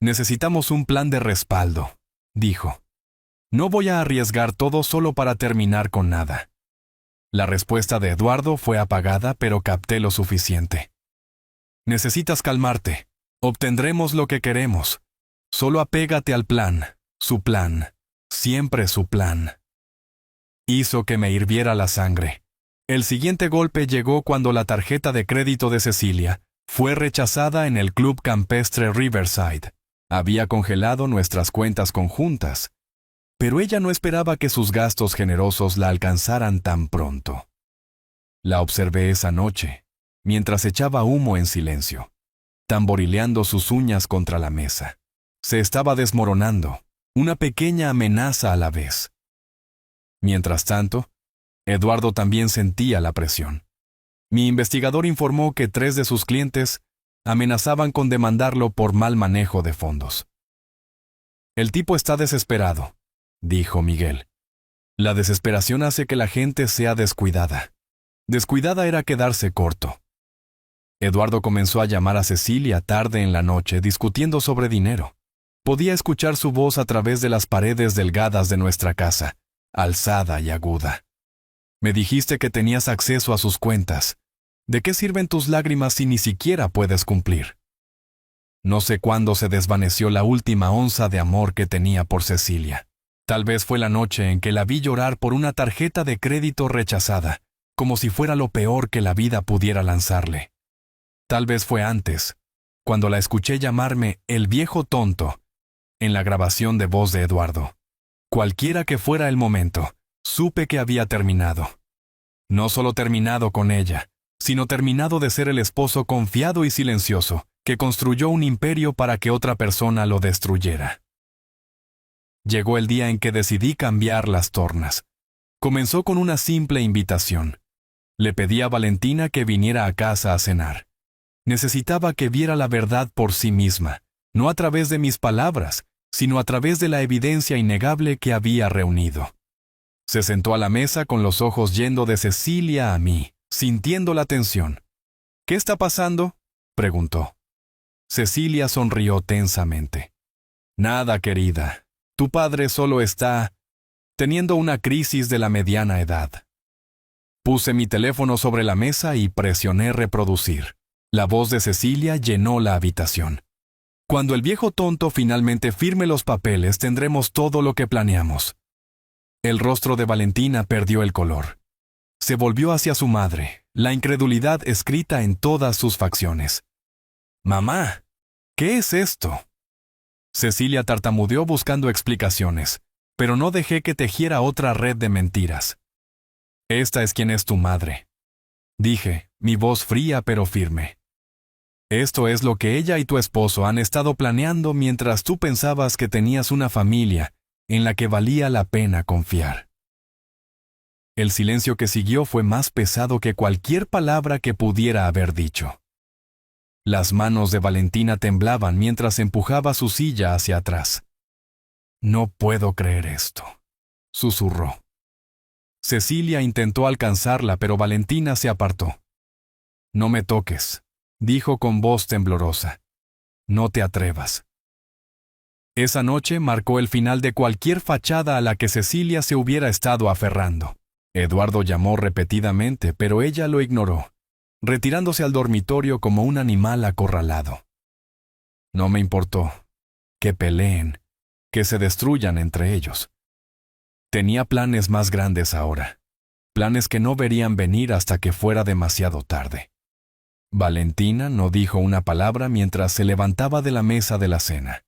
Necesitamos un plan de respaldo, dijo. No voy a arriesgar todo solo para terminar con nada. La respuesta de Eduardo fue apagada, pero capté lo suficiente. Necesitas calmarte. Obtendremos lo que queremos. Solo apégate al plan. Su plan. Siempre su plan. Hizo que me hirviera la sangre. El siguiente golpe llegó cuando la tarjeta de crédito de Cecilia fue rechazada en el club campestre Riverside. Había congelado nuestras cuentas conjuntas, pero ella no esperaba que sus gastos generosos la alcanzaran tan pronto. La observé esa noche, mientras echaba humo en silencio, tamborileando sus uñas contra la mesa. Se estaba desmoronando, una pequeña amenaza a la vez. Mientras tanto, Eduardo también sentía la presión. Mi investigador informó que 3 de sus clientes amenazaban con demandarlo por mal manejo de fondos. El tipo está desesperado, dijo Miguel. La desesperación hace que la gente sea descuidada. Descuidada era quedarse corto. Eduardo comenzó a llamar a Cecilia tarde en la noche discutiendo sobre dinero. Podía escuchar su voz a través de las paredes delgadas de nuestra casa, alzada y aguda. Me dijiste que tenías acceso a sus cuentas. ¿De qué sirven tus lágrimas si ni siquiera puedes cumplir? No sé cuándo se desvaneció la última onza de amor que tenía por Cecilia. Tal vez fue la noche en que la vi llorar por una tarjeta de crédito rechazada, como si fuera lo peor que la vida pudiera lanzarle. Tal vez fue antes, cuando la escuché llamarme el viejo tonto, en la grabación de voz de Eduardo. Cualquiera que fuera el momento, supe que había terminado. No solo terminado con ella, sino terminado de ser el esposo confiado y silencioso, que construyó un imperio para que otra persona lo destruyera. Llegó el día en que decidí cambiar las tornas. Comenzó con una simple invitación. Le pedí a Valentina que viniera a casa a cenar. Necesitaba que viera la verdad por sí misma, no a través de mis palabras, sino a través de la evidencia innegable que había reunido. Se sentó a la mesa con los ojos yendo de Cecilia a mí, sintiendo la tensión. ¿Qué está pasando?, preguntó. Cecilia sonrió tensamente. Nada, querida. Tu padre solo está teniendo una crisis de la mediana edad. Puse mi teléfono sobre la mesa y presioné reproducir. La voz de Cecilia llenó la habitación. Cuando el viejo tonto finalmente firme los papeles, tendremos todo lo que planeamos. El rostro de Valentina perdió el color. Se volvió hacia su madre, la incredulidad escrita en todas sus facciones. «Mamá, ¿qué es esto?». Cecilia tartamudeó buscando explicaciones, pero no dejé que tejiera otra red de mentiras. Esta es quien es tu madre, dije, mi voz fría pero firme. Esto es lo que ella y tu esposo han estado planeando mientras tú pensabas que tenías una familia en la que valía la pena confiar. El silencio que siguió fue más pesado que cualquier palabra que pudiera haber dicho. Las manos de Valentina temblaban mientras empujaba su silla hacia atrás. No puedo creer esto, susurró. Cecilia intentó alcanzarla, pero Valentina se apartó. No me toques, dijo con voz temblorosa. No te atrevas. Esa noche marcó el final de cualquier fachada a la que Cecilia se hubiera estado aferrando. Eduardo llamó repetidamente, pero ella lo ignoró, retirándose al dormitorio como un animal acorralado. No me importó. Que peleen, que se destruyan entre ellos. Tenía planes más grandes ahora, planes que no verían venir hasta que fuera demasiado tarde. Valentina no dijo una palabra mientras se levantaba de la mesa de la cena.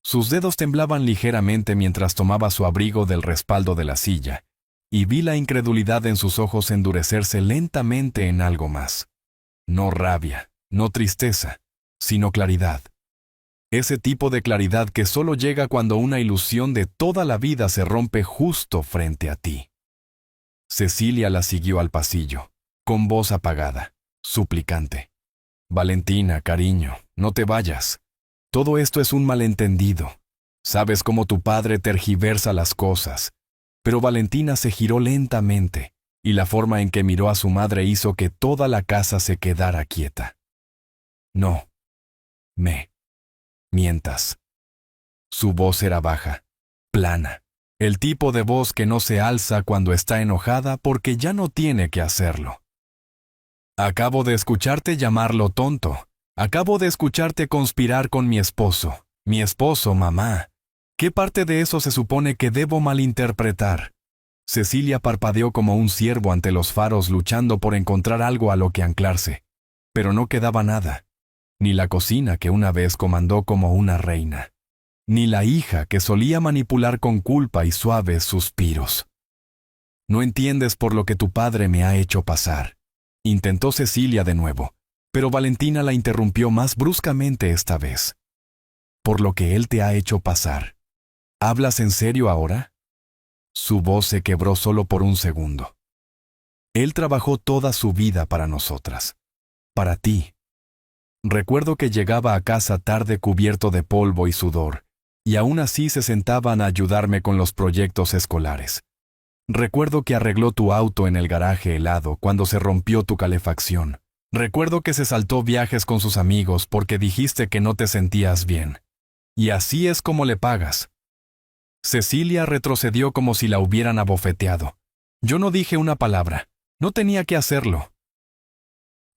Sus dedos temblaban ligeramente mientras tomaba su abrigo del respaldo de la silla, y vi la incredulidad en sus ojos endurecerse lentamente en algo más. No rabia, no tristeza, sino claridad. Ese tipo de claridad que solo llega cuando una ilusión de toda la vida se rompe justo frente a ti. Cecilia la siguió al pasillo, con voz apagada, suplicante. Valentina, cariño, no te vayas. Todo esto es un malentendido. Sabes cómo tu padre tergiversa las cosas. Pero Valentina se giró lentamente, y la forma en que miró a su madre hizo que toda la casa se quedara quieta. No. Mientas. Su voz era baja, plana, el tipo de voz que no se alza cuando está enojada porque ya no tiene que hacerlo. Acabo de escucharte llamarlo tonto. Acabo de escucharte conspirar con mi esposo. Mi esposo, mamá. ¿Qué parte de eso se supone que debo malinterpretar? Cecilia parpadeó como un ciervo ante los faros luchando por encontrar algo a lo que anclarse. Pero no quedaba nada. Ni la cocina que una vez comandó como una reina. Ni la hija que solía manipular con culpa y suaves suspiros. No entiendes por lo que tu padre me ha hecho pasar. Intentó Cecilia de nuevo, pero Valentina la interrumpió más bruscamente esta vez. Por lo que él te ha hecho pasar. ¿Hablas en serio ahora? Su voz se quebró solo por un segundo. Él trabajó toda su vida para nosotras. Para ti. Recuerdo que llegaba a casa tarde cubierto de polvo y sudor, y aún así se sentaban a ayudarme con los proyectos escolares. Recuerdo que arregló tu auto en el garaje helado cuando se rompió tu calefacción. Recuerdo que se saltó viajes con sus amigos porque dijiste que no te sentías bien. Y así es como le pagas. Cecilia retrocedió como si la hubieran abofeteado. Yo no dije una palabra. No tenía que hacerlo.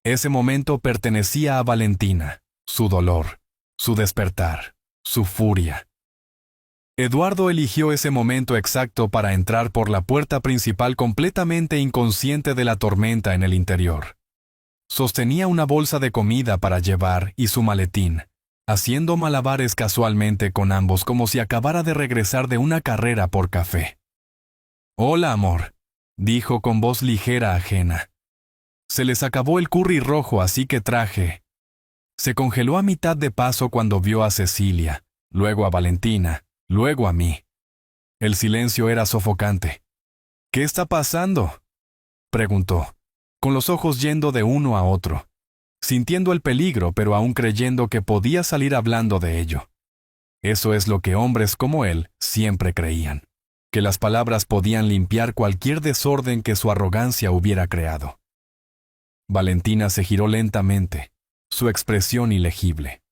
Ese momento pertenecía a Valentina, su dolor, su despertar, su furia. Eduardo eligió ese momento exacto para entrar por la puerta principal completamente inconsciente de la tormenta en el interior. Sostenía una bolsa de comida para llevar y su maletín, haciendo malabares casualmente con ambos como si acabara de regresar de una carrera por café. «Hola, amor», dijo con voz ligera ajena. Se les acabó el curry rojo, así que traje. Se congeló a mitad de paso cuando vio a Cecilia, luego a Valentina, luego a mí. El silencio era sofocante. «¿Qué está pasando?», preguntó, con los ojos yendo de uno a otro, sintiendo el peligro pero aún creyendo que podía salir hablando de ello. Eso es lo que hombres como él siempre creían, que las palabras podían limpiar cualquier desorden que su arrogancia hubiera creado. Valentina se giró lentamente, su expresión ilegible.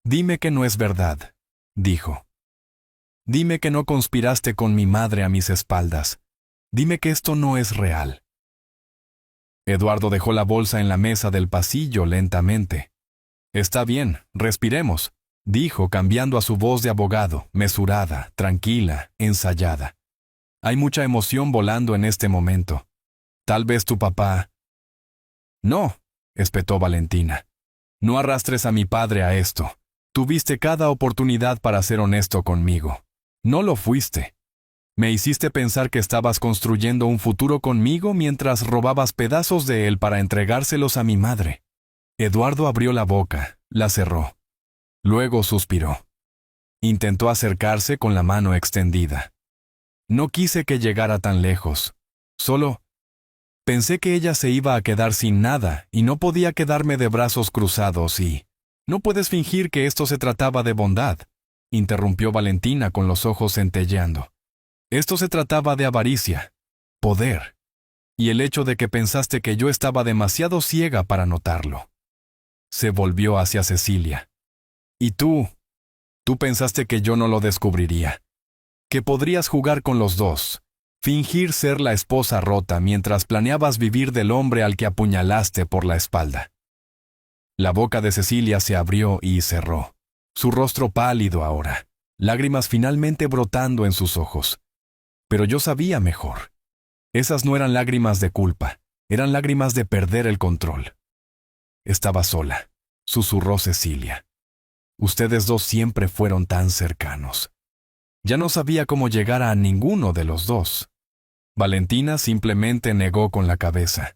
«Dime que no es verdad», dijo. «Dime que no conspiraste con mi madre a mis espaldas. Dime que esto no es real». Eduardo dejó la bolsa en la mesa del pasillo lentamente. «Está bien, respiremos», dijo cambiando a su voz de abogado, mesurada, tranquila, ensayada. «Hay mucha emoción volando en este momento. Tal vez tu papá...» «No», espetó Valentina. «No arrastres a mi padre a esto. Tuviste cada oportunidad para ser honesto conmigo. No lo fuiste. Me hiciste pensar que estabas construyendo un futuro conmigo mientras robabas pedazos de él para entregárselos a mi madre. Eduardo abrió la boca, la cerró. Luego suspiró. Intentó acercarse con la mano extendida. No quise que llegara tan lejos. Solo pensé que ella se iba a quedar sin nada y no podía quedarme de brazos cruzados y... No puedes fingir que esto se trataba de bondad, interrumpió Valentina con los ojos centelleando. Esto se trataba de avaricia, poder, y el hecho de que pensaste que yo estaba demasiado ciega para notarlo. Se volvió hacia Cecilia. ¿Y tú? Tú pensaste que yo no lo descubriría. Que podrías jugar con los dos, fingir ser la esposa rota mientras planeabas vivir del hombre al que apuñalaste por la espalda. La boca de Cecilia se abrió y cerró, su rostro pálido ahora, lágrimas finalmente brotando en sus ojos. Pero yo sabía mejor. Esas no eran lágrimas de culpa, eran lágrimas de perder el control. Estaba sola, susurró Cecilia. Ustedes dos siempre fueron tan cercanos. Ya no sabía cómo llegar a ninguno de los dos. Valentina simplemente negó con la cabeza.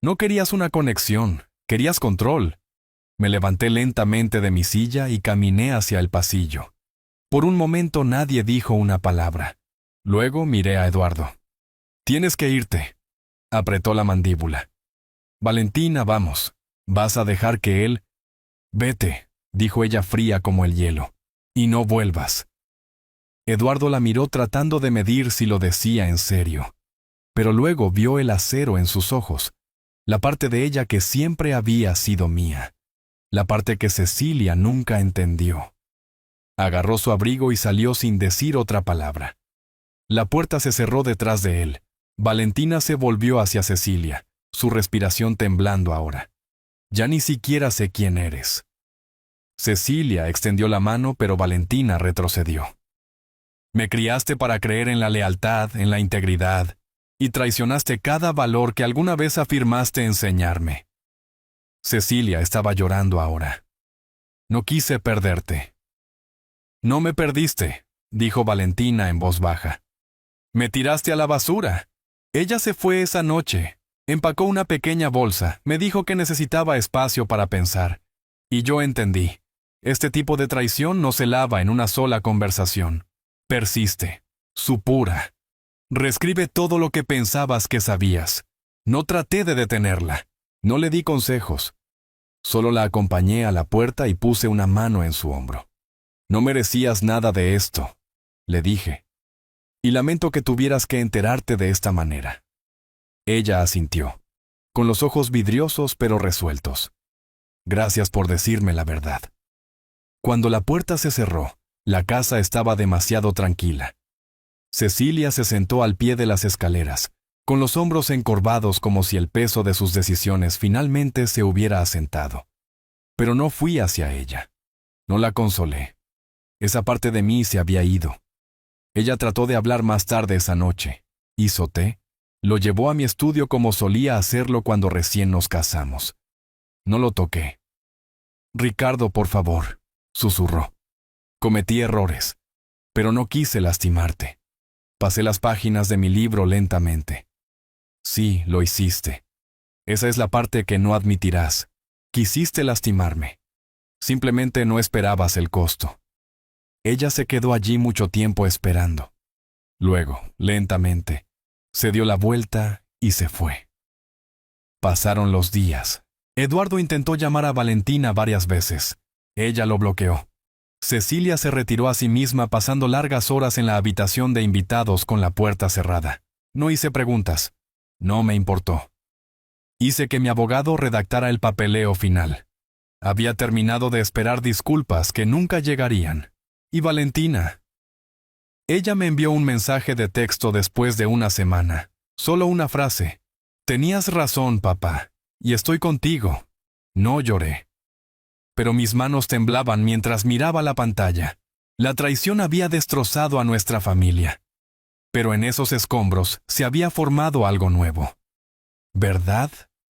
No querías una conexión, querías control. Me levanté lentamente de mi silla y caminé hacia el pasillo. Por un momento nadie dijo una palabra. Luego miré a Eduardo. Tienes que irte. Apretó la mandíbula. Valentina, vamos. ¿Vas a dejar que él? Vete, dijo ella fría como el hielo. Y no vuelvas. Eduardo la miró tratando de medir si lo decía en serio. Pero luego vio el acero en sus ojos, la parte de ella que siempre había sido mía, la parte que Cecilia nunca entendió. Agarró su abrigo y salió sin decir otra palabra. La puerta se cerró detrás de él. Valentina se volvió hacia Cecilia, su respiración temblando ahora. Ya ni siquiera sé quién eres. Cecilia extendió la mano, pero Valentina retrocedió. Me criaste para creer en la lealtad, en la integridad, y traicionaste cada valor que alguna vez afirmaste enseñarme. Cecilia estaba llorando ahora. No quise perderte. No me perdiste, dijo Valentina en voz baja. Me tiraste a la basura. Ella se fue esa noche, empacó una pequeña bolsa, me dijo que necesitaba espacio para pensar. Y yo entendí. Este tipo de traición no se lava en una sola conversación. Persiste, supura. Reescribe todo lo que pensabas que sabías. No traté de detenerla. No le di consejos. Solo la acompañé a la puerta y puse una mano en su hombro. No merecías nada de esto, le dije. Y lamento que tuvieras que enterarte de esta manera. Ella asintió, con los ojos vidriosos pero resueltos. Gracias por decirme la verdad. Cuando la puerta se cerró, la casa estaba demasiado tranquila. Cecilia se sentó al pie de las escaleras, con los hombros encorvados como si el peso de sus decisiones finalmente se hubiera asentado. Pero no fui hacia ella. No la consolé. Esa parte de mí se había ido. Ella trató de hablar más tarde esa noche. Hizo té. Lo llevó a mi estudio como solía hacerlo cuando recién nos casamos. No lo toqué. Ricardo, por favor, susurró. Cometí errores, pero no quise lastimarte. Pasé las páginas de mi libro lentamente. Sí, lo hiciste. Esa es la parte que no admitirás. Quisiste lastimarme. Simplemente no esperabas el costo. Ella se quedó allí mucho tiempo esperando. Luego, lentamente, se dio la vuelta y se fue. Pasaron los días. Eduardo intentó llamar a Valentina varias veces. Ella lo bloqueó. Cecilia se retiró a sí misma pasando largas horas en la habitación de invitados con la puerta cerrada. No hice preguntas. No me importó. Hice que mi abogado redactara el papeleo final. Había terminado de esperar disculpas que nunca llegarían. Y Valentina. Ella me envió un mensaje de texto después de una semana. Solo una frase. Tenías razón, papá. Y estoy contigo. No lloré. Pero mis manos temblaban mientras miraba la pantalla. La traición había destrozado a nuestra familia. Pero en esos escombros se había formado algo nuevo. Verdad,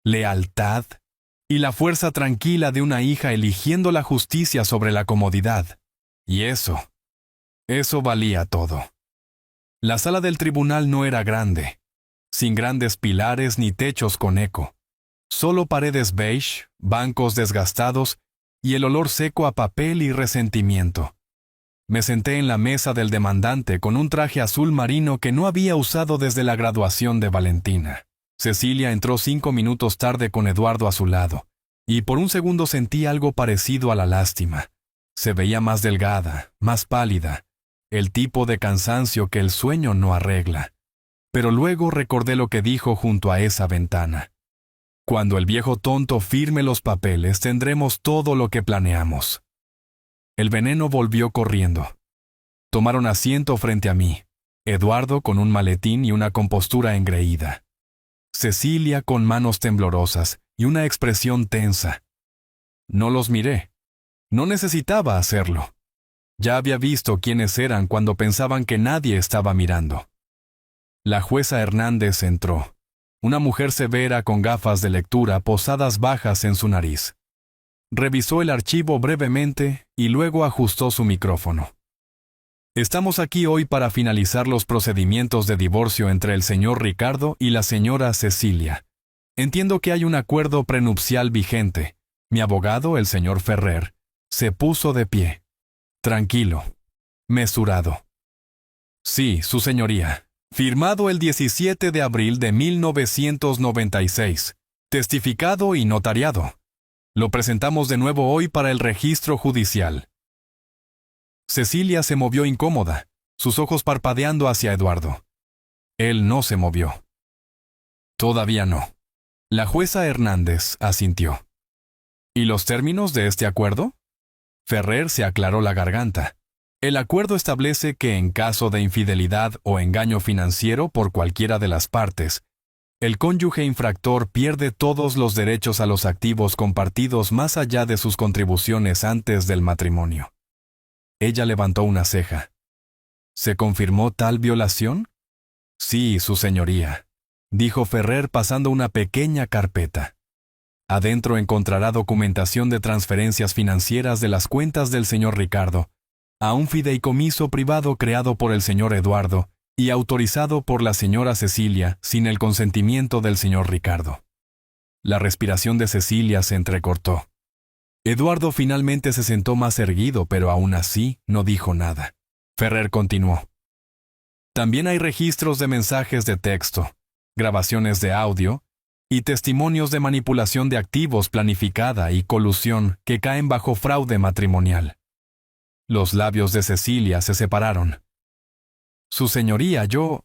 lealtad y la fuerza tranquila de una hija eligiendo la justicia sobre la comodidad. Y eso Eso valía todo. La sala del tribunal no era grande, sin grandes pilares ni techos con eco. Solo paredes beige, bancos desgastados y el olor seco a papel y resentimiento. Me senté en la mesa del demandante con un traje azul marino que no había usado desde la graduación de Valentina. Cecilia entró 5 minutos tarde con Eduardo a su lado, y por un segundo sentí algo parecido a la lástima. Se veía más delgada, más pálida, el tipo de cansancio que el sueño no arregla. Pero luego recordé lo que dijo junto a esa ventana. Cuando el viejo tonto firme los papeles, tendremos todo lo que planeamos. El veneno volvió corriendo. Tomaron asiento frente a mí, Eduardo con un maletín y una compostura engreída. Cecilia con manos temblorosas y una expresión tensa. No los miré. No necesitaba hacerlo. Ya había visto quiénes eran cuando pensaban que nadie estaba mirando. La jueza Hernández entró. Una mujer severa con gafas de lectura posadas bajas en su nariz. Revisó el archivo brevemente y luego ajustó su micrófono. Estamos aquí hoy para finalizar los procedimientos de divorcio entre el señor Ricardo y la señora Cecilia. Entiendo que hay un acuerdo prenupcial vigente. Mi abogado, el señor Ferrer, se puso de pie. Tranquilo. Mesurado. Sí, su señoría. Firmado el 17 de abril de 1996. Testificado y notariado. Lo presentamos de nuevo hoy para el registro judicial. Cecilia se movió incómoda, sus ojos parpadeando hacia Eduardo. Él no se movió. Todavía no. La jueza Hernández asintió. ¿Y los términos de este acuerdo? Ferrer se aclaró la garganta. El acuerdo establece que en caso de infidelidad o engaño financiero por cualquiera de las partes, el cónyuge infractor pierde todos los derechos a los activos compartidos más allá de sus contribuciones antes del matrimonio. Ella levantó una ceja. ¿Se confirmó tal violación? Sí, su señoría, dijo Ferrer pasando una pequeña carpeta. Adentro encontrará documentación de transferencias financieras de las cuentas del señor Ricardo a un fideicomiso privado creado por el señor Eduardo y autorizado por la señora Cecilia sin el consentimiento del señor Ricardo. La respiración de Cecilia se entrecortó. Eduardo finalmente se sentó más erguido, pero aún así no dijo nada. Ferrer continuó. También hay registros de mensajes de texto, grabaciones de audio y testimonios de manipulación de activos planificada y colusión que caen bajo fraude matrimonial. Los labios de Cecilia se separaron. Su señoría, yo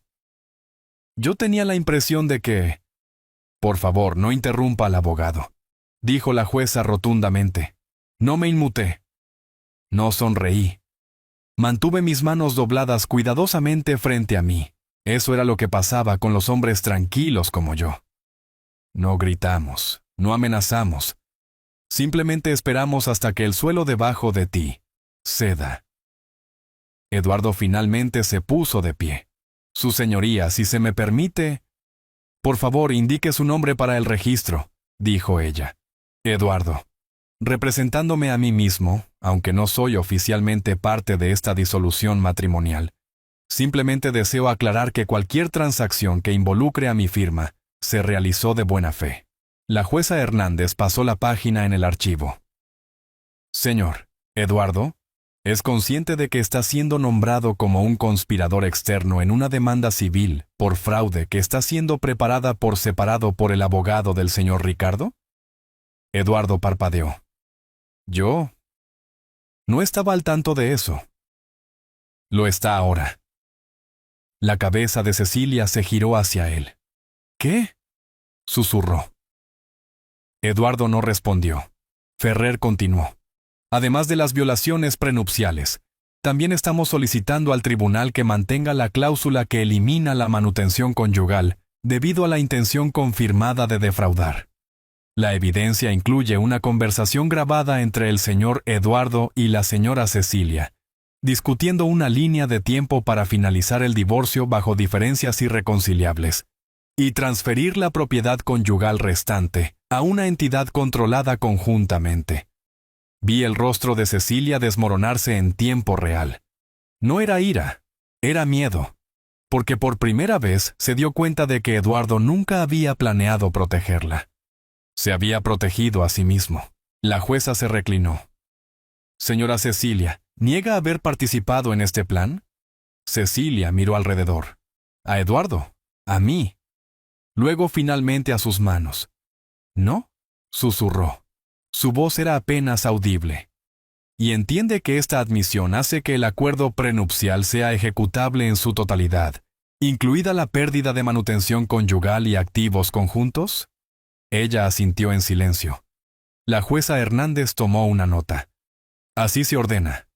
tenía la impresión de que... Por favor, no interrumpa al abogado, dijo la jueza rotundamente. No me inmuté. No sonreí. Mantuve mis manos dobladas cuidadosamente frente a mí. Eso era lo que pasaba con los hombres tranquilos como yo. No gritamos, no amenazamos. Simplemente esperamos hasta que el suelo debajo de ti ceda. Eduardo finalmente se puso de pie. Su señoría, si se me permite... Por favor, indique su nombre para el registro, dijo ella. Eduardo. Representándome a mí mismo, aunque no soy oficialmente parte de esta disolución matrimonial, simplemente deseo aclarar que cualquier transacción que involucre a mi firma se realizó de buena fe. La jueza Hernández pasó la página en el archivo. Señor, Eduardo, ¿es consciente de que está siendo nombrado como un conspirador externo en una demanda civil por fraude que está siendo preparada por separado por el abogado del señor Ricardo? Eduardo parpadeó. ¿Yo? No estaba al tanto de eso. Lo está ahora. La cabeza de Cecilia se giró hacia él. ¿Qué? Susurró. Eduardo no respondió. Ferrer continuó. Además de las violaciones prenupciales, también estamos solicitando al tribunal que mantenga la cláusula que elimina la manutención conyugal debido a la intención confirmada de defraudar. La evidencia incluye una conversación grabada entre el señor Eduardo y la señora Cecilia, discutiendo una línea de tiempo para finalizar el divorcio bajo diferencias irreconciliables y transferir la propiedad conyugal restante a una entidad controlada conjuntamente. Vi el rostro de Cecilia desmoronarse en tiempo real. No era ira, era miedo, porque por primera vez se dio cuenta de que Eduardo nunca había planeado protegerla. Se había protegido a sí mismo. La jueza se reclinó. Señora Cecilia, ¿niega haber participado en este plan? Cecilia miró alrededor. A Eduardo, a mí. Luego finalmente a sus manos. ¿No? Susurró. Su voz era apenas audible. Y entiende que esta admisión hace que el acuerdo prenupcial sea ejecutable en su totalidad, incluida la pérdida de manutención conyugal y activos conjuntos. Ella asintió en silencio. La jueza Hernández tomó una nota. Así se ordena.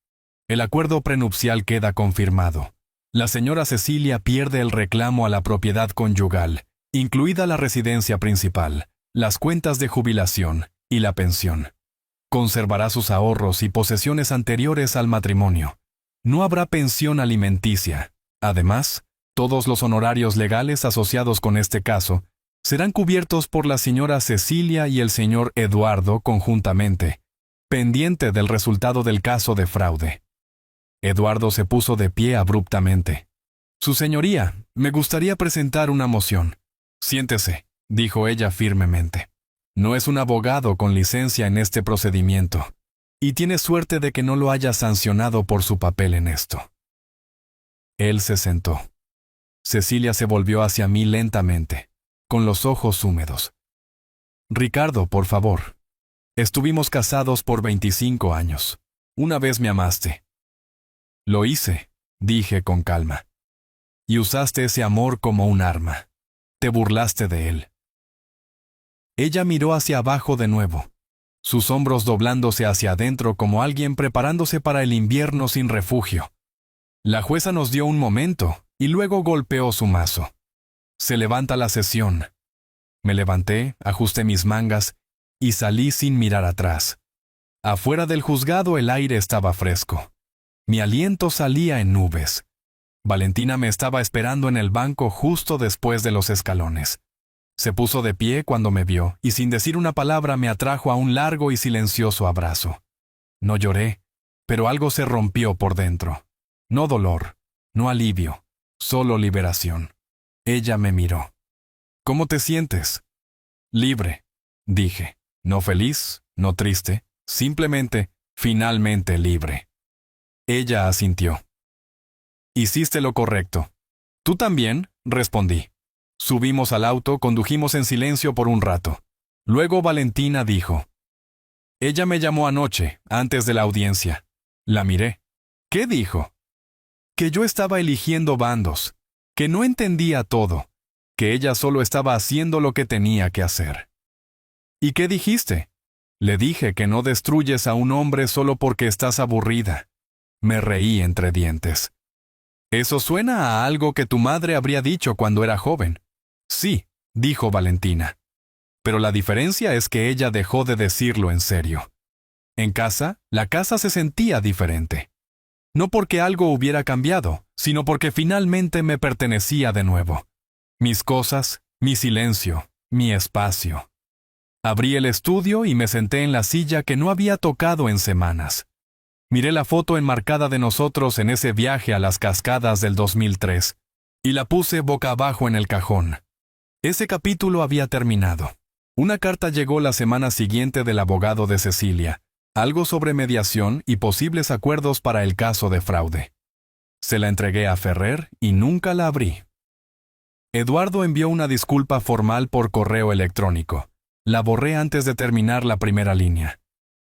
El acuerdo prenupcial queda confirmado. La señora Cecilia pierde el reclamo a la propiedad conyugal, incluida la residencia principal, las cuentas de jubilación y la pensión. Conservará sus ahorros y posesiones anteriores al matrimonio. No habrá pensión alimenticia. Además, todos los honorarios legales asociados con este caso serán cubiertos por la señora Cecilia y el señor Eduardo conjuntamente, pendiente del resultado del caso de fraude. Eduardo se puso de pie abruptamente. Su señoría, me gustaría presentar una moción. Siéntese, dijo ella firmemente. No es un abogado con licencia en este procedimiento, y tiene suerte de que no lo haya sancionado por su papel en esto. Él se sentó. Cecilia se volvió hacia mí lentamente, con los ojos húmedos. Ricardo, por favor. Estuvimos casados por 25 años. Una vez me amaste. Lo hice, dije con calma. Y usaste ese amor como un arma. Te burlaste de él. Ella miró hacia abajo de nuevo, sus hombros doblándose hacia adentro como alguien preparándose para el invierno sin refugio. La jueza nos dio un momento y luego golpeó su mazo. Se levanta la sesión. Me levanté, ajusté mis mangas y salí sin mirar atrás. Afuera del juzgado el aire estaba fresco. Mi aliento salía en nubes. Valentina me estaba esperando en el banco justo después de los escalones. Se puso de pie cuando me vio y sin decir una palabra me atrajo a un largo y silencioso abrazo. No lloré, pero algo se rompió por dentro. No dolor, no alivio, solo liberación. Ella me miró. ¿Cómo te sientes? Libre, dije. No feliz, no triste, simplemente, finalmente libre. Ella asintió. Hiciste lo correcto. ¿Tú también? Respondí. Subimos al auto, condujimos en silencio por un rato. Luego Valentina dijo. Ella me llamó anoche, antes de la audiencia. La miré. ¿Qué dijo? Que yo estaba eligiendo bandos, que no entendía todo, que ella solo estaba haciendo lo que tenía que hacer. ¿Y qué dijiste? Le dije que no destruyes a un hombre solo porque estás aburrida. Me reí entre dientes. Eso suena a algo que tu madre habría dicho cuando era joven. Sí, dijo Valentina. Pero la diferencia es que ella dejó de decirlo en serio. En casa, la casa se sentía diferente. No porque algo hubiera cambiado, sino porque finalmente me pertenecía de nuevo. Mis cosas, mi silencio, mi espacio. Abrí el estudio y me senté en la silla que no había tocado en semanas. Miré la foto enmarcada de nosotros en ese viaje a las cascadas del 2003 y la puse boca abajo en el cajón. Ese capítulo había terminado. Una carta llegó la semana siguiente del abogado de Cecilia, algo sobre mediación y posibles acuerdos para el caso de fraude. Se la entregué a Ferrer y nunca la abrí. Eduardo envió una disculpa formal por correo electrónico. La borré antes de terminar la primera línea.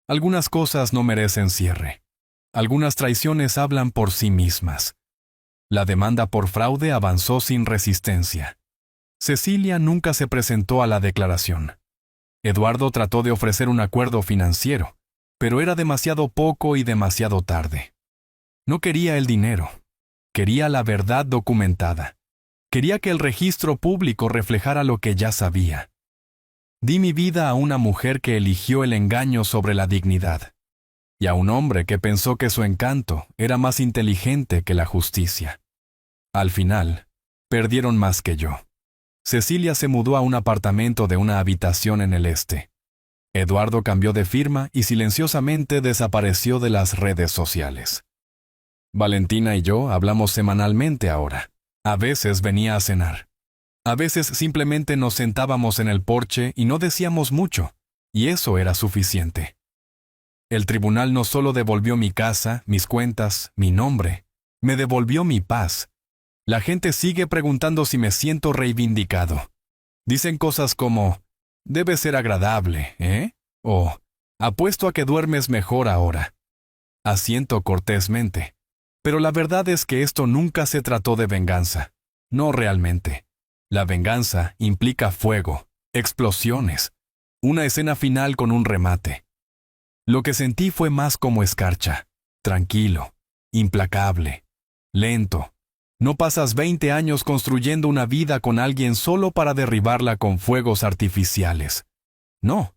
Algunas cosas no merecen cierre. Algunas traiciones hablan por sí mismas. La demanda por fraude avanzó sin resistencia. Cecilia nunca se presentó a la declaración. Eduardo trató de ofrecer un acuerdo financiero, pero era demasiado poco y demasiado tarde. No quería el dinero. Quería la verdad documentada. Quería que el registro público reflejara lo que ya sabía. Di mi vida a una mujer que eligió el engaño sobre la dignidad, y a un hombre que pensó que su encanto era más inteligente que la justicia. Al final, perdieron más que yo. Cecilia se mudó a un apartamento de una habitación en el este. Eduardo cambió de firma y silenciosamente desapareció de las redes sociales. Valentina y yo hablamos semanalmente ahora. A veces venía a cenar. A veces simplemente nos sentábamos en el porche y no decíamos mucho, y eso era suficiente. El tribunal no solo devolvió mi casa, mis cuentas, mi nombre, me devolvió mi paz. La gente sigue preguntando si me siento reivindicado. Dicen cosas como, debe ser agradable, ¿eh? O, apuesto a que duermes mejor ahora. Asiento cortésmente. Pero la verdad es que esto nunca se trató de venganza. No realmente. La venganza implica fuego, explosiones, una escena final con un remate. Lo que sentí fue más como escarcha, tranquilo, implacable, lento. No pasas 20 años construyendo una vida con alguien solo para derribarla con fuegos artificiales. No.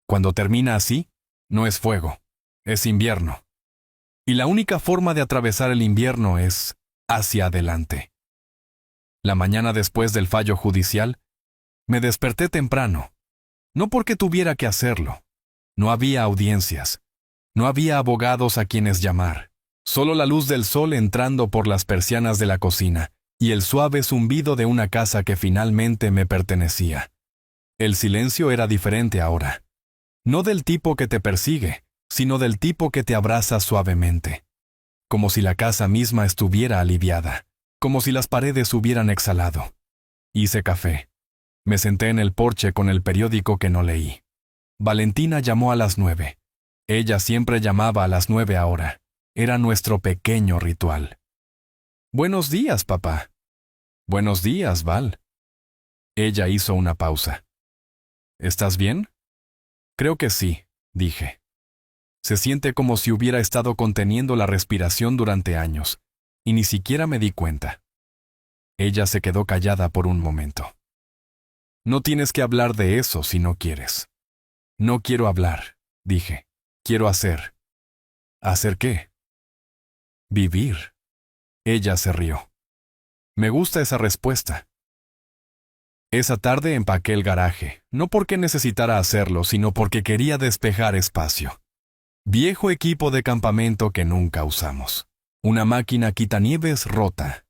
Cuando termina así, no es fuego, es invierno. Y la única forma de atravesar el invierno es hacia adelante. La mañana después del fallo judicial, me desperté temprano. No porque tuviera que hacerlo. No había audiencias. No había abogados a quienes llamar. Solo la luz del sol entrando por las persianas de la cocina y el suave zumbido de una casa que finalmente me pertenecía. El silencio era diferente ahora. No del tipo que te persigue, sino del tipo que te abraza suavemente. Como si la casa misma estuviera aliviada. Como si las paredes hubieran exhalado. Hice café. Me senté en el porche con el periódico que no leí. Valentina llamó a las 9. Ella siempre llamaba a las 9 ahora. Era nuestro pequeño ritual. Buenos días, papá. Buenos días, Val. Ella hizo una pausa. ¿Estás bien? Creo que sí, dije. Se siente como si hubiera estado conteniendo la respiración durante años, y ni siquiera me di cuenta. Ella se quedó callada por un momento. No tienes que hablar de eso si no quieres. No quiero hablar, dije. Quiero hacer. ¿Hacer qué? Vivir. Ella se rió. Me gusta esa respuesta. Esa tarde empaqué el garaje, no porque necesitara hacerlo, sino porque quería despejar espacio. Viejo equipo de campamento que nunca usamos. Una máquina quitanieves rota.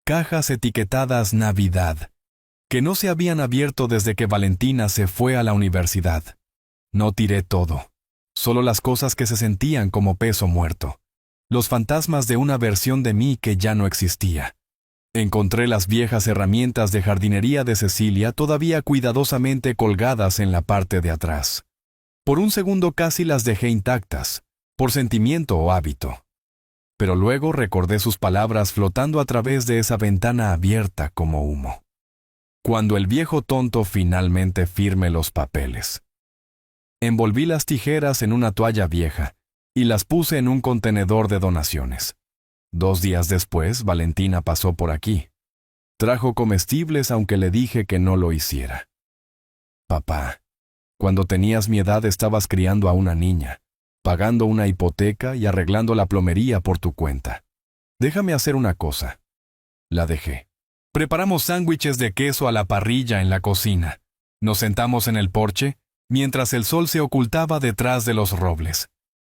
Cajas etiquetadas Navidad, que no se habían abierto desde que Valentina se fue a la universidad. No tiré todo. Solo las cosas que se sentían como peso muerto. Los fantasmas de una versión de mí que ya no existía. Encontré las viejas herramientas de jardinería de Cecilia todavía cuidadosamente colgadas en la parte de atrás. Por un segundo casi las dejé intactas, por sentimiento o hábito. Pero luego recordé sus palabras flotando a través de esa ventana abierta como humo. Cuando el viejo tonto finalmente firme los papeles. Envolví las tijeras en una toalla vieja y las puse en un contenedor de donaciones. 2 días después, Valentina pasó por aquí. Trajo comestibles aunque le dije que no lo hiciera. Papá, cuando tenías mi edad estabas criando a una niña, pagando una hipoteca y arreglando la plomería por tu cuenta. Déjame hacer una cosa. La dejé. Preparamos sándwiches de queso a la parrilla en la cocina. Nos sentamos en el porche, mientras el sol se ocultaba detrás de los robles.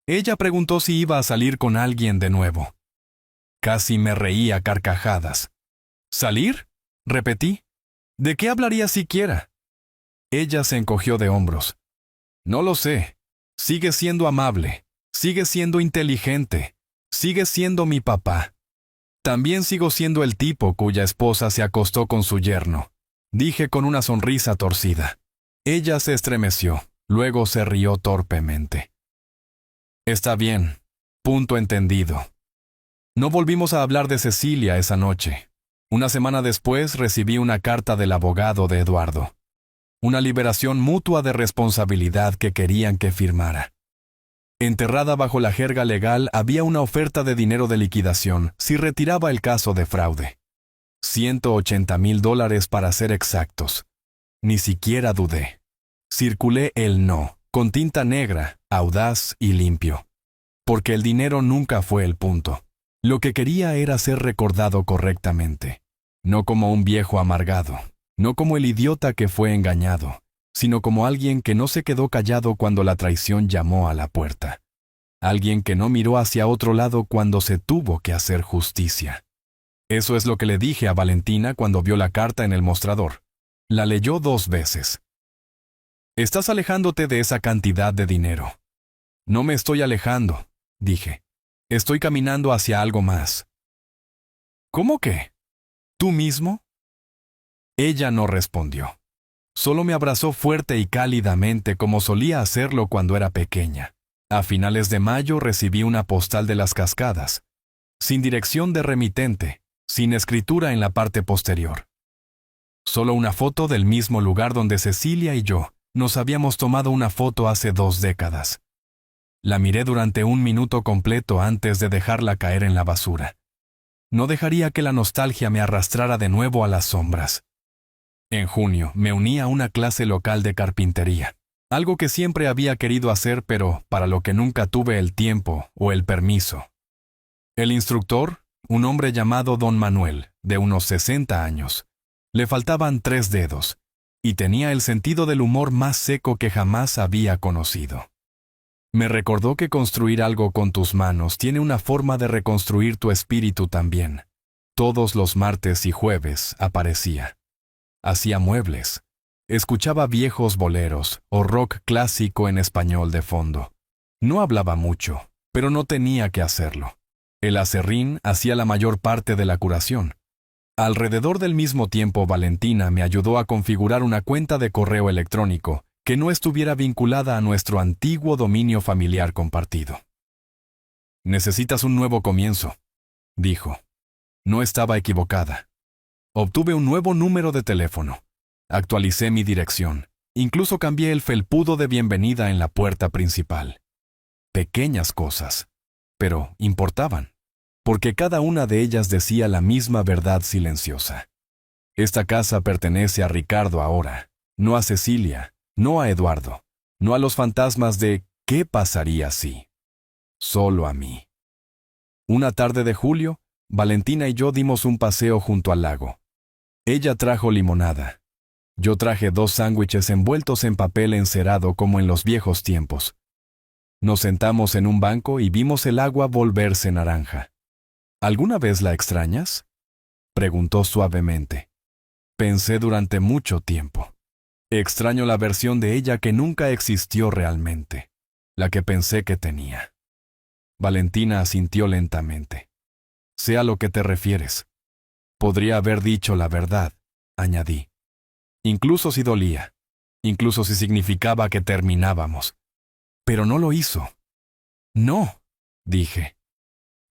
Ella preguntó si iba a salir con alguien de nuevo. Casi me reí a carcajadas. ¿Salir? Repetí. ¿De qué hablaría siquiera? Ella se encogió de hombros. No lo sé. Sigue siendo amable. Sigue siendo inteligente. Sigue siendo mi papá. También sigo siendo el tipo cuya esposa se acostó con su yerno. Dije con una sonrisa torcida. Ella se estremeció, luego se rió torpemente. Está bien. Punto entendido. No volvimos a hablar de Cecilia esa noche. Una semana después recibí una carta del abogado de Eduardo. Una liberación mutua de responsabilidad que querían que firmara. Enterrada bajo la jerga legal había una oferta de dinero de liquidación si retiraba el caso de fraude. $180,000 para ser exactos. Ni siquiera dudé. Circulé el no, con tinta negra, audaz y limpio. Porque el dinero nunca fue el punto. Lo que quería era ser recordado correctamente. No como un viejo amargado, no como el idiota que fue engañado, sino como alguien que no se quedó callado cuando la traición llamó a la puerta. alguien que no miró hacia otro lado cuando se tuvo que hacer justicia. Eso es lo que le dije a Valentina cuando vio la carta en el mostrador. La leyó 2 veces. Estás alejándote de esa cantidad de dinero. No me estoy alejando, dije. Estoy caminando hacia algo más. ¿Cómo qué? ¿Tú mismo? Ella no respondió. Solo me abrazó fuerte y cálidamente como solía hacerlo cuando era pequeña. A finales de mayo recibí una postal de las Cascadas, sin dirección de remitente, sin escritura en la parte posterior. Solo una foto del mismo lugar donde Cecilia y yo nos habíamos tomado una foto hace 2 décadas. La miré durante 1 minuto completo antes de dejarla caer en la basura. No dejaría que la nostalgia me arrastrara de nuevo a las sombras. En junio me uní a una clase local de carpintería, algo que siempre había querido hacer pero para lo que nunca tuve el tiempo o el permiso. El instructor, un hombre llamado Don Manuel, de unos 60 años, le faltaban 3 dedos, y tenía el sentido del humor más seco que jamás había conocido. Me recordó que construir algo con tus manos tiene una forma de reconstruir tu espíritu también. Todos los martes y jueves aparecía. Hacía muebles. Escuchaba viejos boleros o rock clásico en español de fondo. No hablaba mucho, pero no tenía que hacerlo. El aserrín hacía la mayor parte de la curación. Alrededor del mismo tiempo, Valentina me ayudó a configurar una cuenta de correo electrónico que no estuviera vinculada a nuestro antiguo dominio familiar compartido. Necesitas un nuevo comienzo, dijo. No estaba equivocada. Obtuve un nuevo número de teléfono. Actualicé mi dirección. Incluso cambié el felpudo de bienvenida en la puerta principal. Pequeñas cosas, pero importaban, porque cada una de ellas decía la misma verdad silenciosa. Esta casa pertenece a Ricardo ahora, no a Cecilia, no a Eduardo, no a los fantasmas de ¿qué pasaría si? Solo a mí. Una tarde de julio, Valentina y yo dimos un paseo junto al lago. Ella trajo limonada. Yo traje 2 sándwiches envueltos en papel encerado como en los viejos tiempos. Nos sentamos en un banco y vimos el agua volverse naranja. ¿Alguna vez la extrañas?, preguntó suavemente. Pensé durante mucho tiempo. Extraño la versión de ella que nunca existió realmente, la que pensé que tenía. Valentina asintió lentamente. Sé a lo que te refieres. Podría haber dicho la verdad, añadí. Incluso si dolía, incluso si significaba que terminábamos. Pero no lo hizo. No, dije.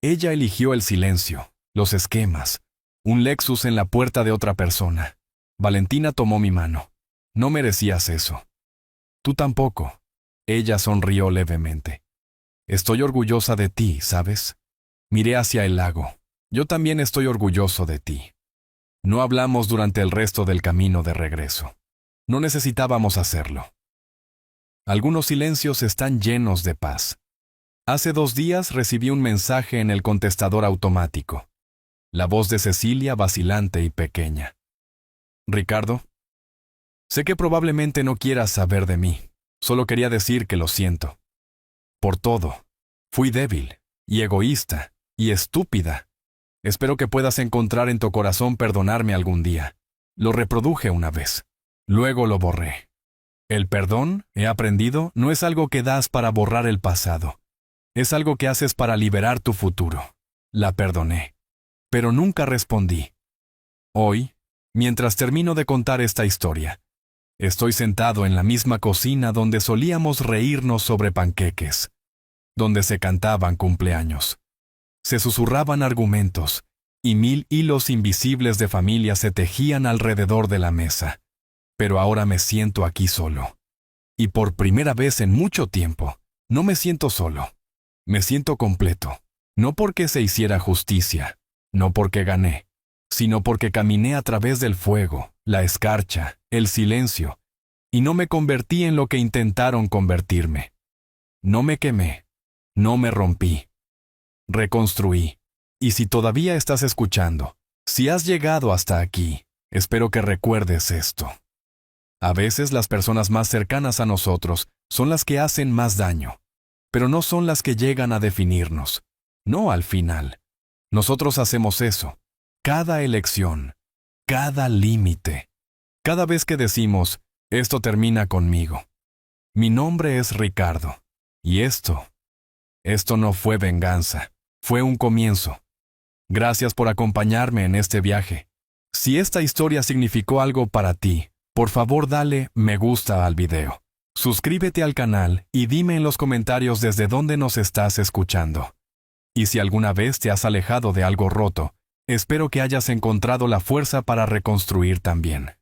Ella eligió el silencio, los esquemas, un Lexus en la puerta de otra persona. Valentina tomó mi mano. No merecías eso. Tú tampoco. Ella sonrió levemente. Estoy orgullosa de ti, ¿sabes? Miré hacia el lago. Yo también estoy orgulloso de ti. No hablamos durante el resto del camino de regreso. No necesitábamos hacerlo. Algunos silencios están llenos de paz. Hace 2 días recibí un mensaje en el contestador automático. La voz de Cecilia vacilante y pequeña. Ricardo, sé que probablemente no quieras saber de mí. Solo quería decir que lo siento. Por todo. Fui débil, y egoísta, y estúpida. Espero que puedas encontrar en tu corazón perdonarme algún día. Lo reproduje una vez. Luego lo borré. El perdón, he aprendido, no es algo que das para borrar el pasado. Es algo que haces para liberar tu futuro. La perdoné. Pero nunca respondí. Hoy, mientras termino de contar esta historia, estoy sentado en la misma cocina donde solíamos reírnos sobre panqueques, donde se cantaban cumpleaños. Se susurraban argumentos, y 1000 hilos invisibles de familia se tejían alrededor de la mesa. Pero ahora me siento aquí solo. Y por primera vez en mucho tiempo, no me siento solo. Me siento completo. No porque se hiciera justicia, no porque gané, sino porque caminé a través del fuego, la escarcha, el silencio, y no me convertí en lo que intentaron convertirme. No me quemé, no me rompí. Reconstruí. Y si todavía estás escuchando, si has llegado hasta aquí, espero que recuerdes esto. A veces las personas más cercanas a nosotros son las que hacen más daño. pero no son las que llegan a definirnos. No al final. Nosotros hacemos eso. Cada elección, cada límite. Cada vez que decimos, esto termina conmigo. Mi nombre es Ricardo. Y esto no fue venganza. Fue un comienzo. Gracias por acompañarme en este viaje. Si esta historia significó algo para ti, por favor dale me gusta al video. Suscríbete al canal y dime en los comentarios desde dónde nos estás escuchando. Y si alguna vez te has alejado de algo roto, espero que hayas encontrado la fuerza para reconstruir también.